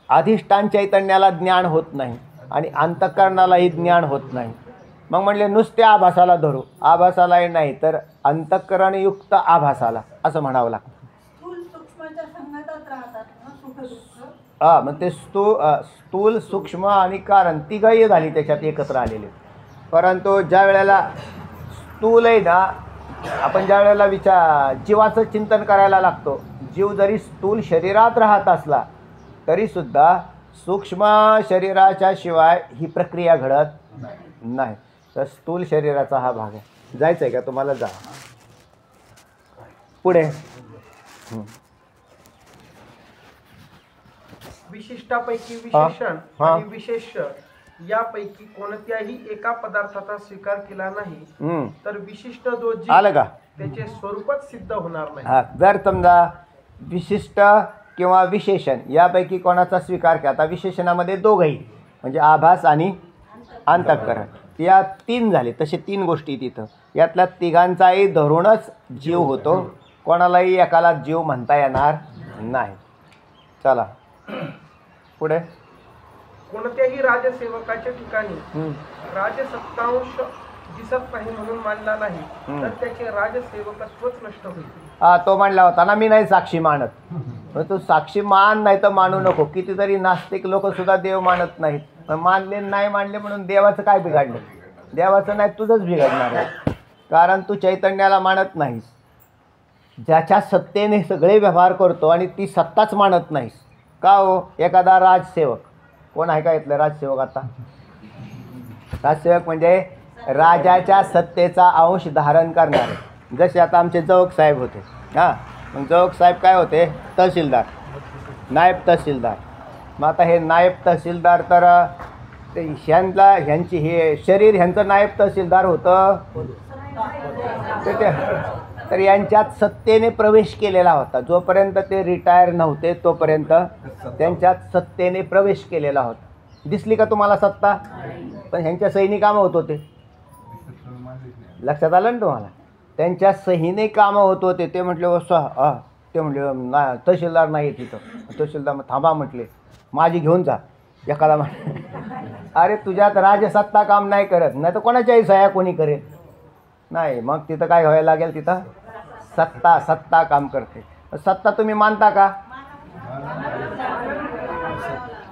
अधिष्ठान चैतन्याला ज्ञान होत नाही आणि अंतःकरणालाही ज्ञान होत नाही. मग म्हणले नुसत्या आभासाला धरू, आभासालाही नाही तर अंतःकरणयुक्त आभासाला असं म्हणावं लागतं. मग ते स्थूल सूक्ष्म आणि कारण तिघही झाली त्याच्यात एकत्र आलेले. परंतु ज्या वेळेला स्थूल आहे ना, आपण ज्या वेळेला जीवाचं चिंतन करायला लागतो, जीव जरी स्थूल शरीरात राहत असला तरीसुद्धा सूक्ष्म शरीराच्या शिवाय ही प्रक्रिया घडत नाही. तर स्थूल शरीराचा हा भाग आहे. जायचं आहे का तुम्हाला? जा पुढे. विशिष्टापैकी विशेषण आणि विशेष यापैकी कोणत्याही एका पदार्थाचा स्वीकार केला नाही तर विशिष्ट जो जीव आलं का त्याचे स्वरूपच सिद्ध होणार नाही. हा, जर समजा विशिष्ट किंवा विशेषण यापैकी कोणाचा स्वीकार केला, आता विशेषणामध्ये दोघंही म्हणजे आभास आणि अंतःकरण या तीन झाले. तसे तीन गोष्टी तिथं, यातल्या तिघांचाही धरूनच जीव होतो, कोणालाही एकाला जीव म्हणता येणार नाही. चला पुढे. कोणत्याही राजसेवकाच्या ठिकाणी राजसत्तांश दिसत नाही म्हणून मानला नाही तर त्याचे राजसेवकत्वच नष्ट होईल. हा, तो म्हणला होता ना, मी नाही साक्षी मानत. मग तू साक्षी मान नाही तर मानू नको. कितीतरी नास्तिक लोक सुद्धा देव मानत नाहीत. पण मानले नाही मानले म्हणून देवाचं काय बिघडलं? देवाचं नाही, तुझंच बिघडणार आहे. कारण तू चैतन्याला मानत नाहीस, ज्याच्या सत्तेने सगळे व्यवहार करतो आणि ती सत्ताच मानत नाहीस. का हो? एखादा राजसेवक, कोण आहे का इथलं राजसेवक? आता राजसेवक म्हणजे राजाच्या सत्तेचा अंश धारण करणारे. जसे आता आमचे जवक साहेब होते. हां, मग जवक साहेब काय होते? तहसीलदार, नायब तहसीलदार. मग आता हे नायब तहसीलदार तर ते ह्यांची हे शरीर ह्यांचं नायब तहसीलदार होतं तर यांच्यात सत्तेने प्रवेश केलेला होता. जोपर्यंत ते रिटायर नव्हते तोपर्यंत त्यांच्यात सत्तेने प्रवेश केलेला होता. दिसली का तुम्हाला सत्ता? पण ह्यांच्या सैनी कामं होत होते. लक्षात आलं ना तुम्हाला? त्यांच्या सहीने कामं होत होते. ते म्हटले ते म्हटले ना तहसीलदार नाही तिथं. तहसीलदार मग थांबा म्हटले, माझी घेऊन जा. एखादा म्हटलं अरे तुझ्यात राजसत्ता काम नाही करत, नाही तर कोणाच्याही सह्या कोणी करेल नाही. मग तिथं काय व्हायला लागेल? तिथं सत्ता काम करते. सत्ता तुम्ही मानता का?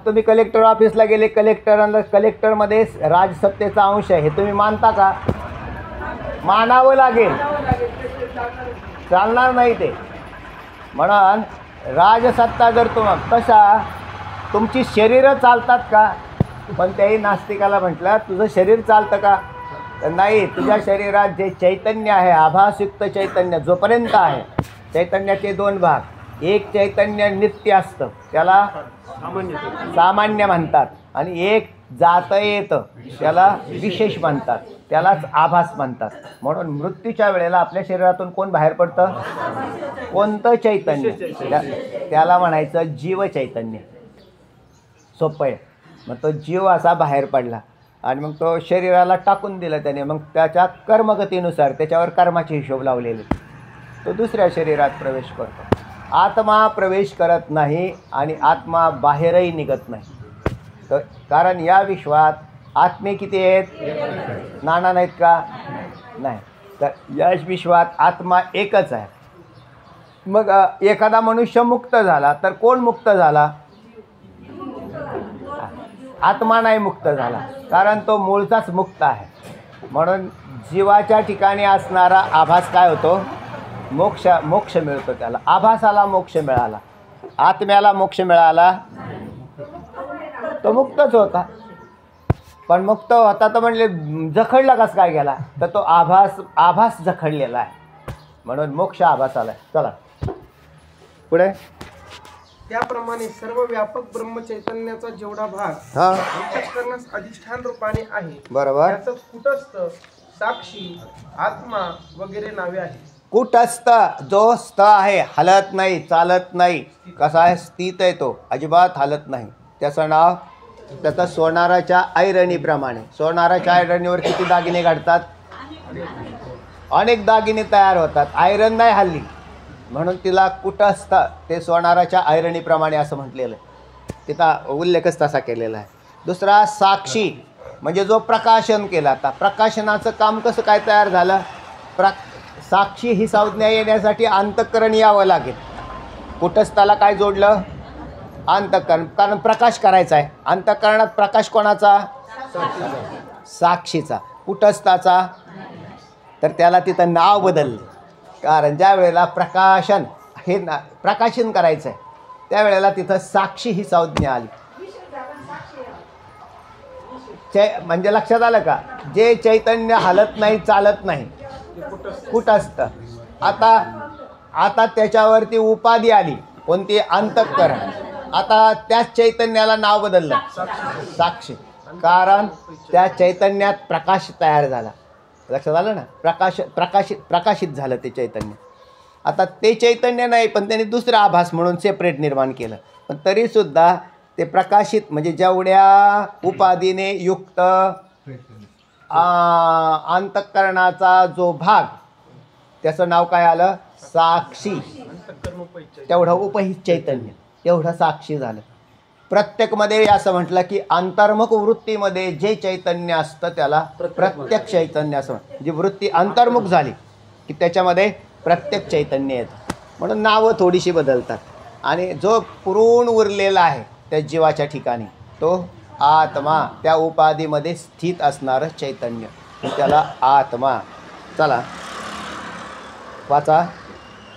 तुम्ही कलेक्टर ऑफिसला गेले, कलेक्टरमध्ये राजसत्तेचा अंश आहे हे तुम्ही मानता का? मानावं लागेल, चालणार नाही ते. म्हणून राजसत्ता जर कशा तुमची शरीरं चालतात का? पण त्याही नास्तिकाला म्हटलं तुझं शरीर चालतं का? तर नाही. तुझ्या शरीरात जे चैतन्य आहे, आभासयुक्त चैतन्य जोपर्यंत आहे, चैतन्याचे दोन भाग, एक चैतन्य नित्य असतं त्याला सामान्य म्हणतात आणि एक जातं येतं त्याला विशेष म्हणतात, त्यालाच आभास म्हणतात. म्हणून मृत्यूच्या वेळेला आपल्या शरीरातून कोण बाहेर पडतं? कोणतं चैतन्य? त्याला म्हणायचं जीव चैतन्य. सोपं आहे. मग तो जीव असा बाहेर पडला आणि मग तो शरीराला टाकून दिला त्याने. मग त्याच्या कर्मगतीनुसार त्याच्यावर कर्माचे हिशोब लावलेले, तो दुसऱ्या शरीरात प्रवेश करतो. आत्मा प्रवेश करत नाही आणि आत्मा बाहेरही निघत नाही. तर कारण या विश्वात आत्मे किती आहेत? नाना नाहीत का? नाही. तर या विश्वात आत्मा एकच आहे. मग एखादा मनुष्य मुक्त झाला तर कोण मुक्त झाला? आत्मा नाही मुक्त झाला, कारण तो मूळचाच मुक्त आहे. म्हणून जीवाच्या ठिकाणी असणारा आभास काय होतो? मोक्ष मिळतो त्याला. आभासाला मोक्ष मिळाला, आत्म्याला मोक्ष मिळाला, तो मुक्तच होता. पण मुक्त होता तर म्हणले जखडला कसं काय गेला? तर तो आभास जखडलेला आहे, म्हणून मोक्ष आभासाला आहे. चला पुढे. त्याप्रमाणे सर्व व्यापक ब्रह्मचैतन्याचा जेवढा भाग अंतःकरणास अधिष्ठान रूपाने आहे, बरोबर, त्याचं कुटस्थ, साक्षी, आत्मा वगैरे नावे आहेत. कुटस्थ जो स्थ आहे, हलत नाही, चालत नाही, कसा आहे? स्थित आहे, तो अजिबात हलत नाही. त्याचं नाव त्याचं सोनाराच्या ऐरणीप्रमाणे. सोनाराच्या ऐरणीवर किती दागिने घडतात? अनेक दागिने तयार होतात. ऐरण नाही हल्ली म्हणून तिला कुटस्थ, ते सोनाराच्या ऐरणीप्रमाणे असं म्हटलेलं आहे. तिथं उल्लेखच तसा केलेला आहे. दुसरा साक्षी, म्हणजे जो प्रकाशन केला. आता प्रकाशनाचं काम कसं काय तयार झालं? साक्षी ही संज्ञा येण्यासाठी अंतःकरण यावं लागेल. कुटस्थाला काय जोडलं? अंतःकरण. कारण प्रकाश करायचा आहे. अंतःकरणात प्रकाश कोणाचा? साक्षीचा. कुटस्थाचा? तर त्याला तिथं नाव बदललं. कारण ज्या वेळेला प्रकाशन हे प्रकाशन करायचं आहे त्यावेळेला तिथं साक्षी ही संज्ञा आली. म्हणजे लक्षात आलं का? जे चैतन्य हलत नाही, चालत नाही, कुटस्थ. आता त्याच्यावरती उपाधी आली. कोणती? अंतःकरण. आता त्याच चैतन्याला नाव बदललं साक्षी. कारण त्या चैतन्यात प्रकाश तयार झाला. लक्षात आलं ना? प्रकाशित झालं ते चैतन्य. आता ते चैतन्य नाही, पण त्यांनी दुसरा आभास म्हणून सेपरेट निर्माण केलं. पण तरीसुद्धा ते प्रकाशित म्हणजे जेवढ्या उपाधीने युक्त अंतःकरणाचा जो भाग, त्याचं नाव काय आलं? साक्षी. तेवढं उपहित चैतन्य, तेवढं साक्षी झालं. प्रत्येकमध्ये असं म्हटलं की अंतर्मुख वृत्तीमध्ये जे चैतन्य असतं त्याला प्रत्यक्ष चैतन्य असं म्हणतात. जी वृत्ती अंतर्मुख झाली की त्याच्यामध्ये प्रत्येक चैतन्य येतं. म्हणून नावं थोडीशी बदलतात. आणि जो पुरून उरलेला आहे त्या जीवाच्या ठिकाणी तो आत्मा, त्या उपाधीमध्ये स्थित असणारं चैतन्य, त्याला आत्मा. चला वाचा.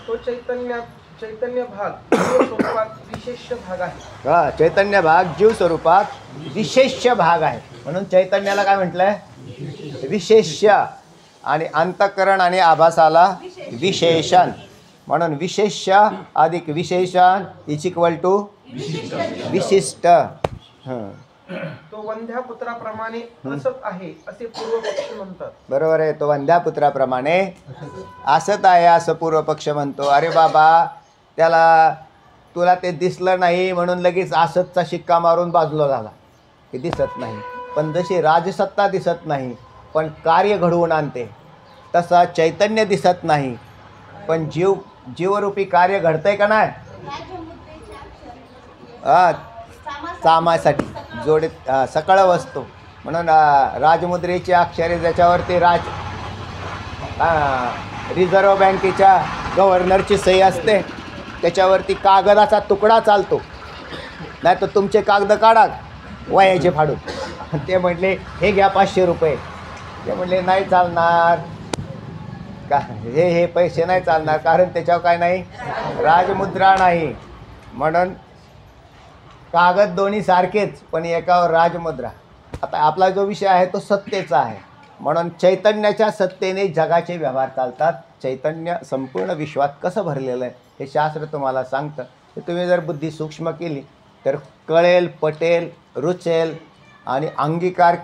तो चैतन्य भाग जीव स्वरूपात विशेष भाग आहे. हा, चैतन्य भाग जीव स्वरूपात विशेष भाग आहे. म्हणून चैतन्याला काय म्हटलंय? विशेष. आणि अंतःकरण आणि आभासाला विशेषण. म्हणून विशेष अधिक विशेषण इज इक्वल टू विशिष्ट. तो वंध्या पुत्राप्रमाणे असत आहे असे पूर्वपक्षी म्हणतात. बरोबर आहे. तो वंध्या पुत्राप्रमाणे असत आहे असं पूर्वपक्ष म्हणतो. अरे बाबा, तुला ते दिसलं नाही म्हणून लगेच असतचा शिक्का मारून बाजूला झाला की दिसत नाही. पण जशी राजसत्ता दिसत नाही पण कार्य घडवून आणते, तसा चैतन्य दिसत नाही पण जीवरूपी कार्य घडतंय का नाही? सामासाठी जोडीत सकळ वस्तू. म्हणून राजमुद्रेची अक्षरे ज्याच्यावरती रिझर्व्ह बँकेच्या गव्हर्नरची सही असते त्याच्यावरती कागदाचा तुकडा चालतो. नाही तर तुमचे कागद काढा वयाचे फाडून. ते म्हटले हे घ्या 500 रुपये. ते म्हटले नाही चालणार का, हे पैसे नाही चालणार, कारण त्याच्यावर काय नाही? राजमुद्रा नाही. म्हणून कागद दोन्ही सारखेच पण एकावर राजमुद्रा. आता आपला जो विषय आहे तो सत्तेचा आहे. म्हणून चैतन्याच्या सत्तेने जगाचे व्यवहार चालतात. चैतन्य संपूर्ण विश्वात कसं भरलेलं आहे हे शास्त्र तुम्हाला सांगतं. ते तुम्ही जर बुद्धी सूक्ष्म केली तर कळेल, पटेल, रुचेल आणि अंगीकार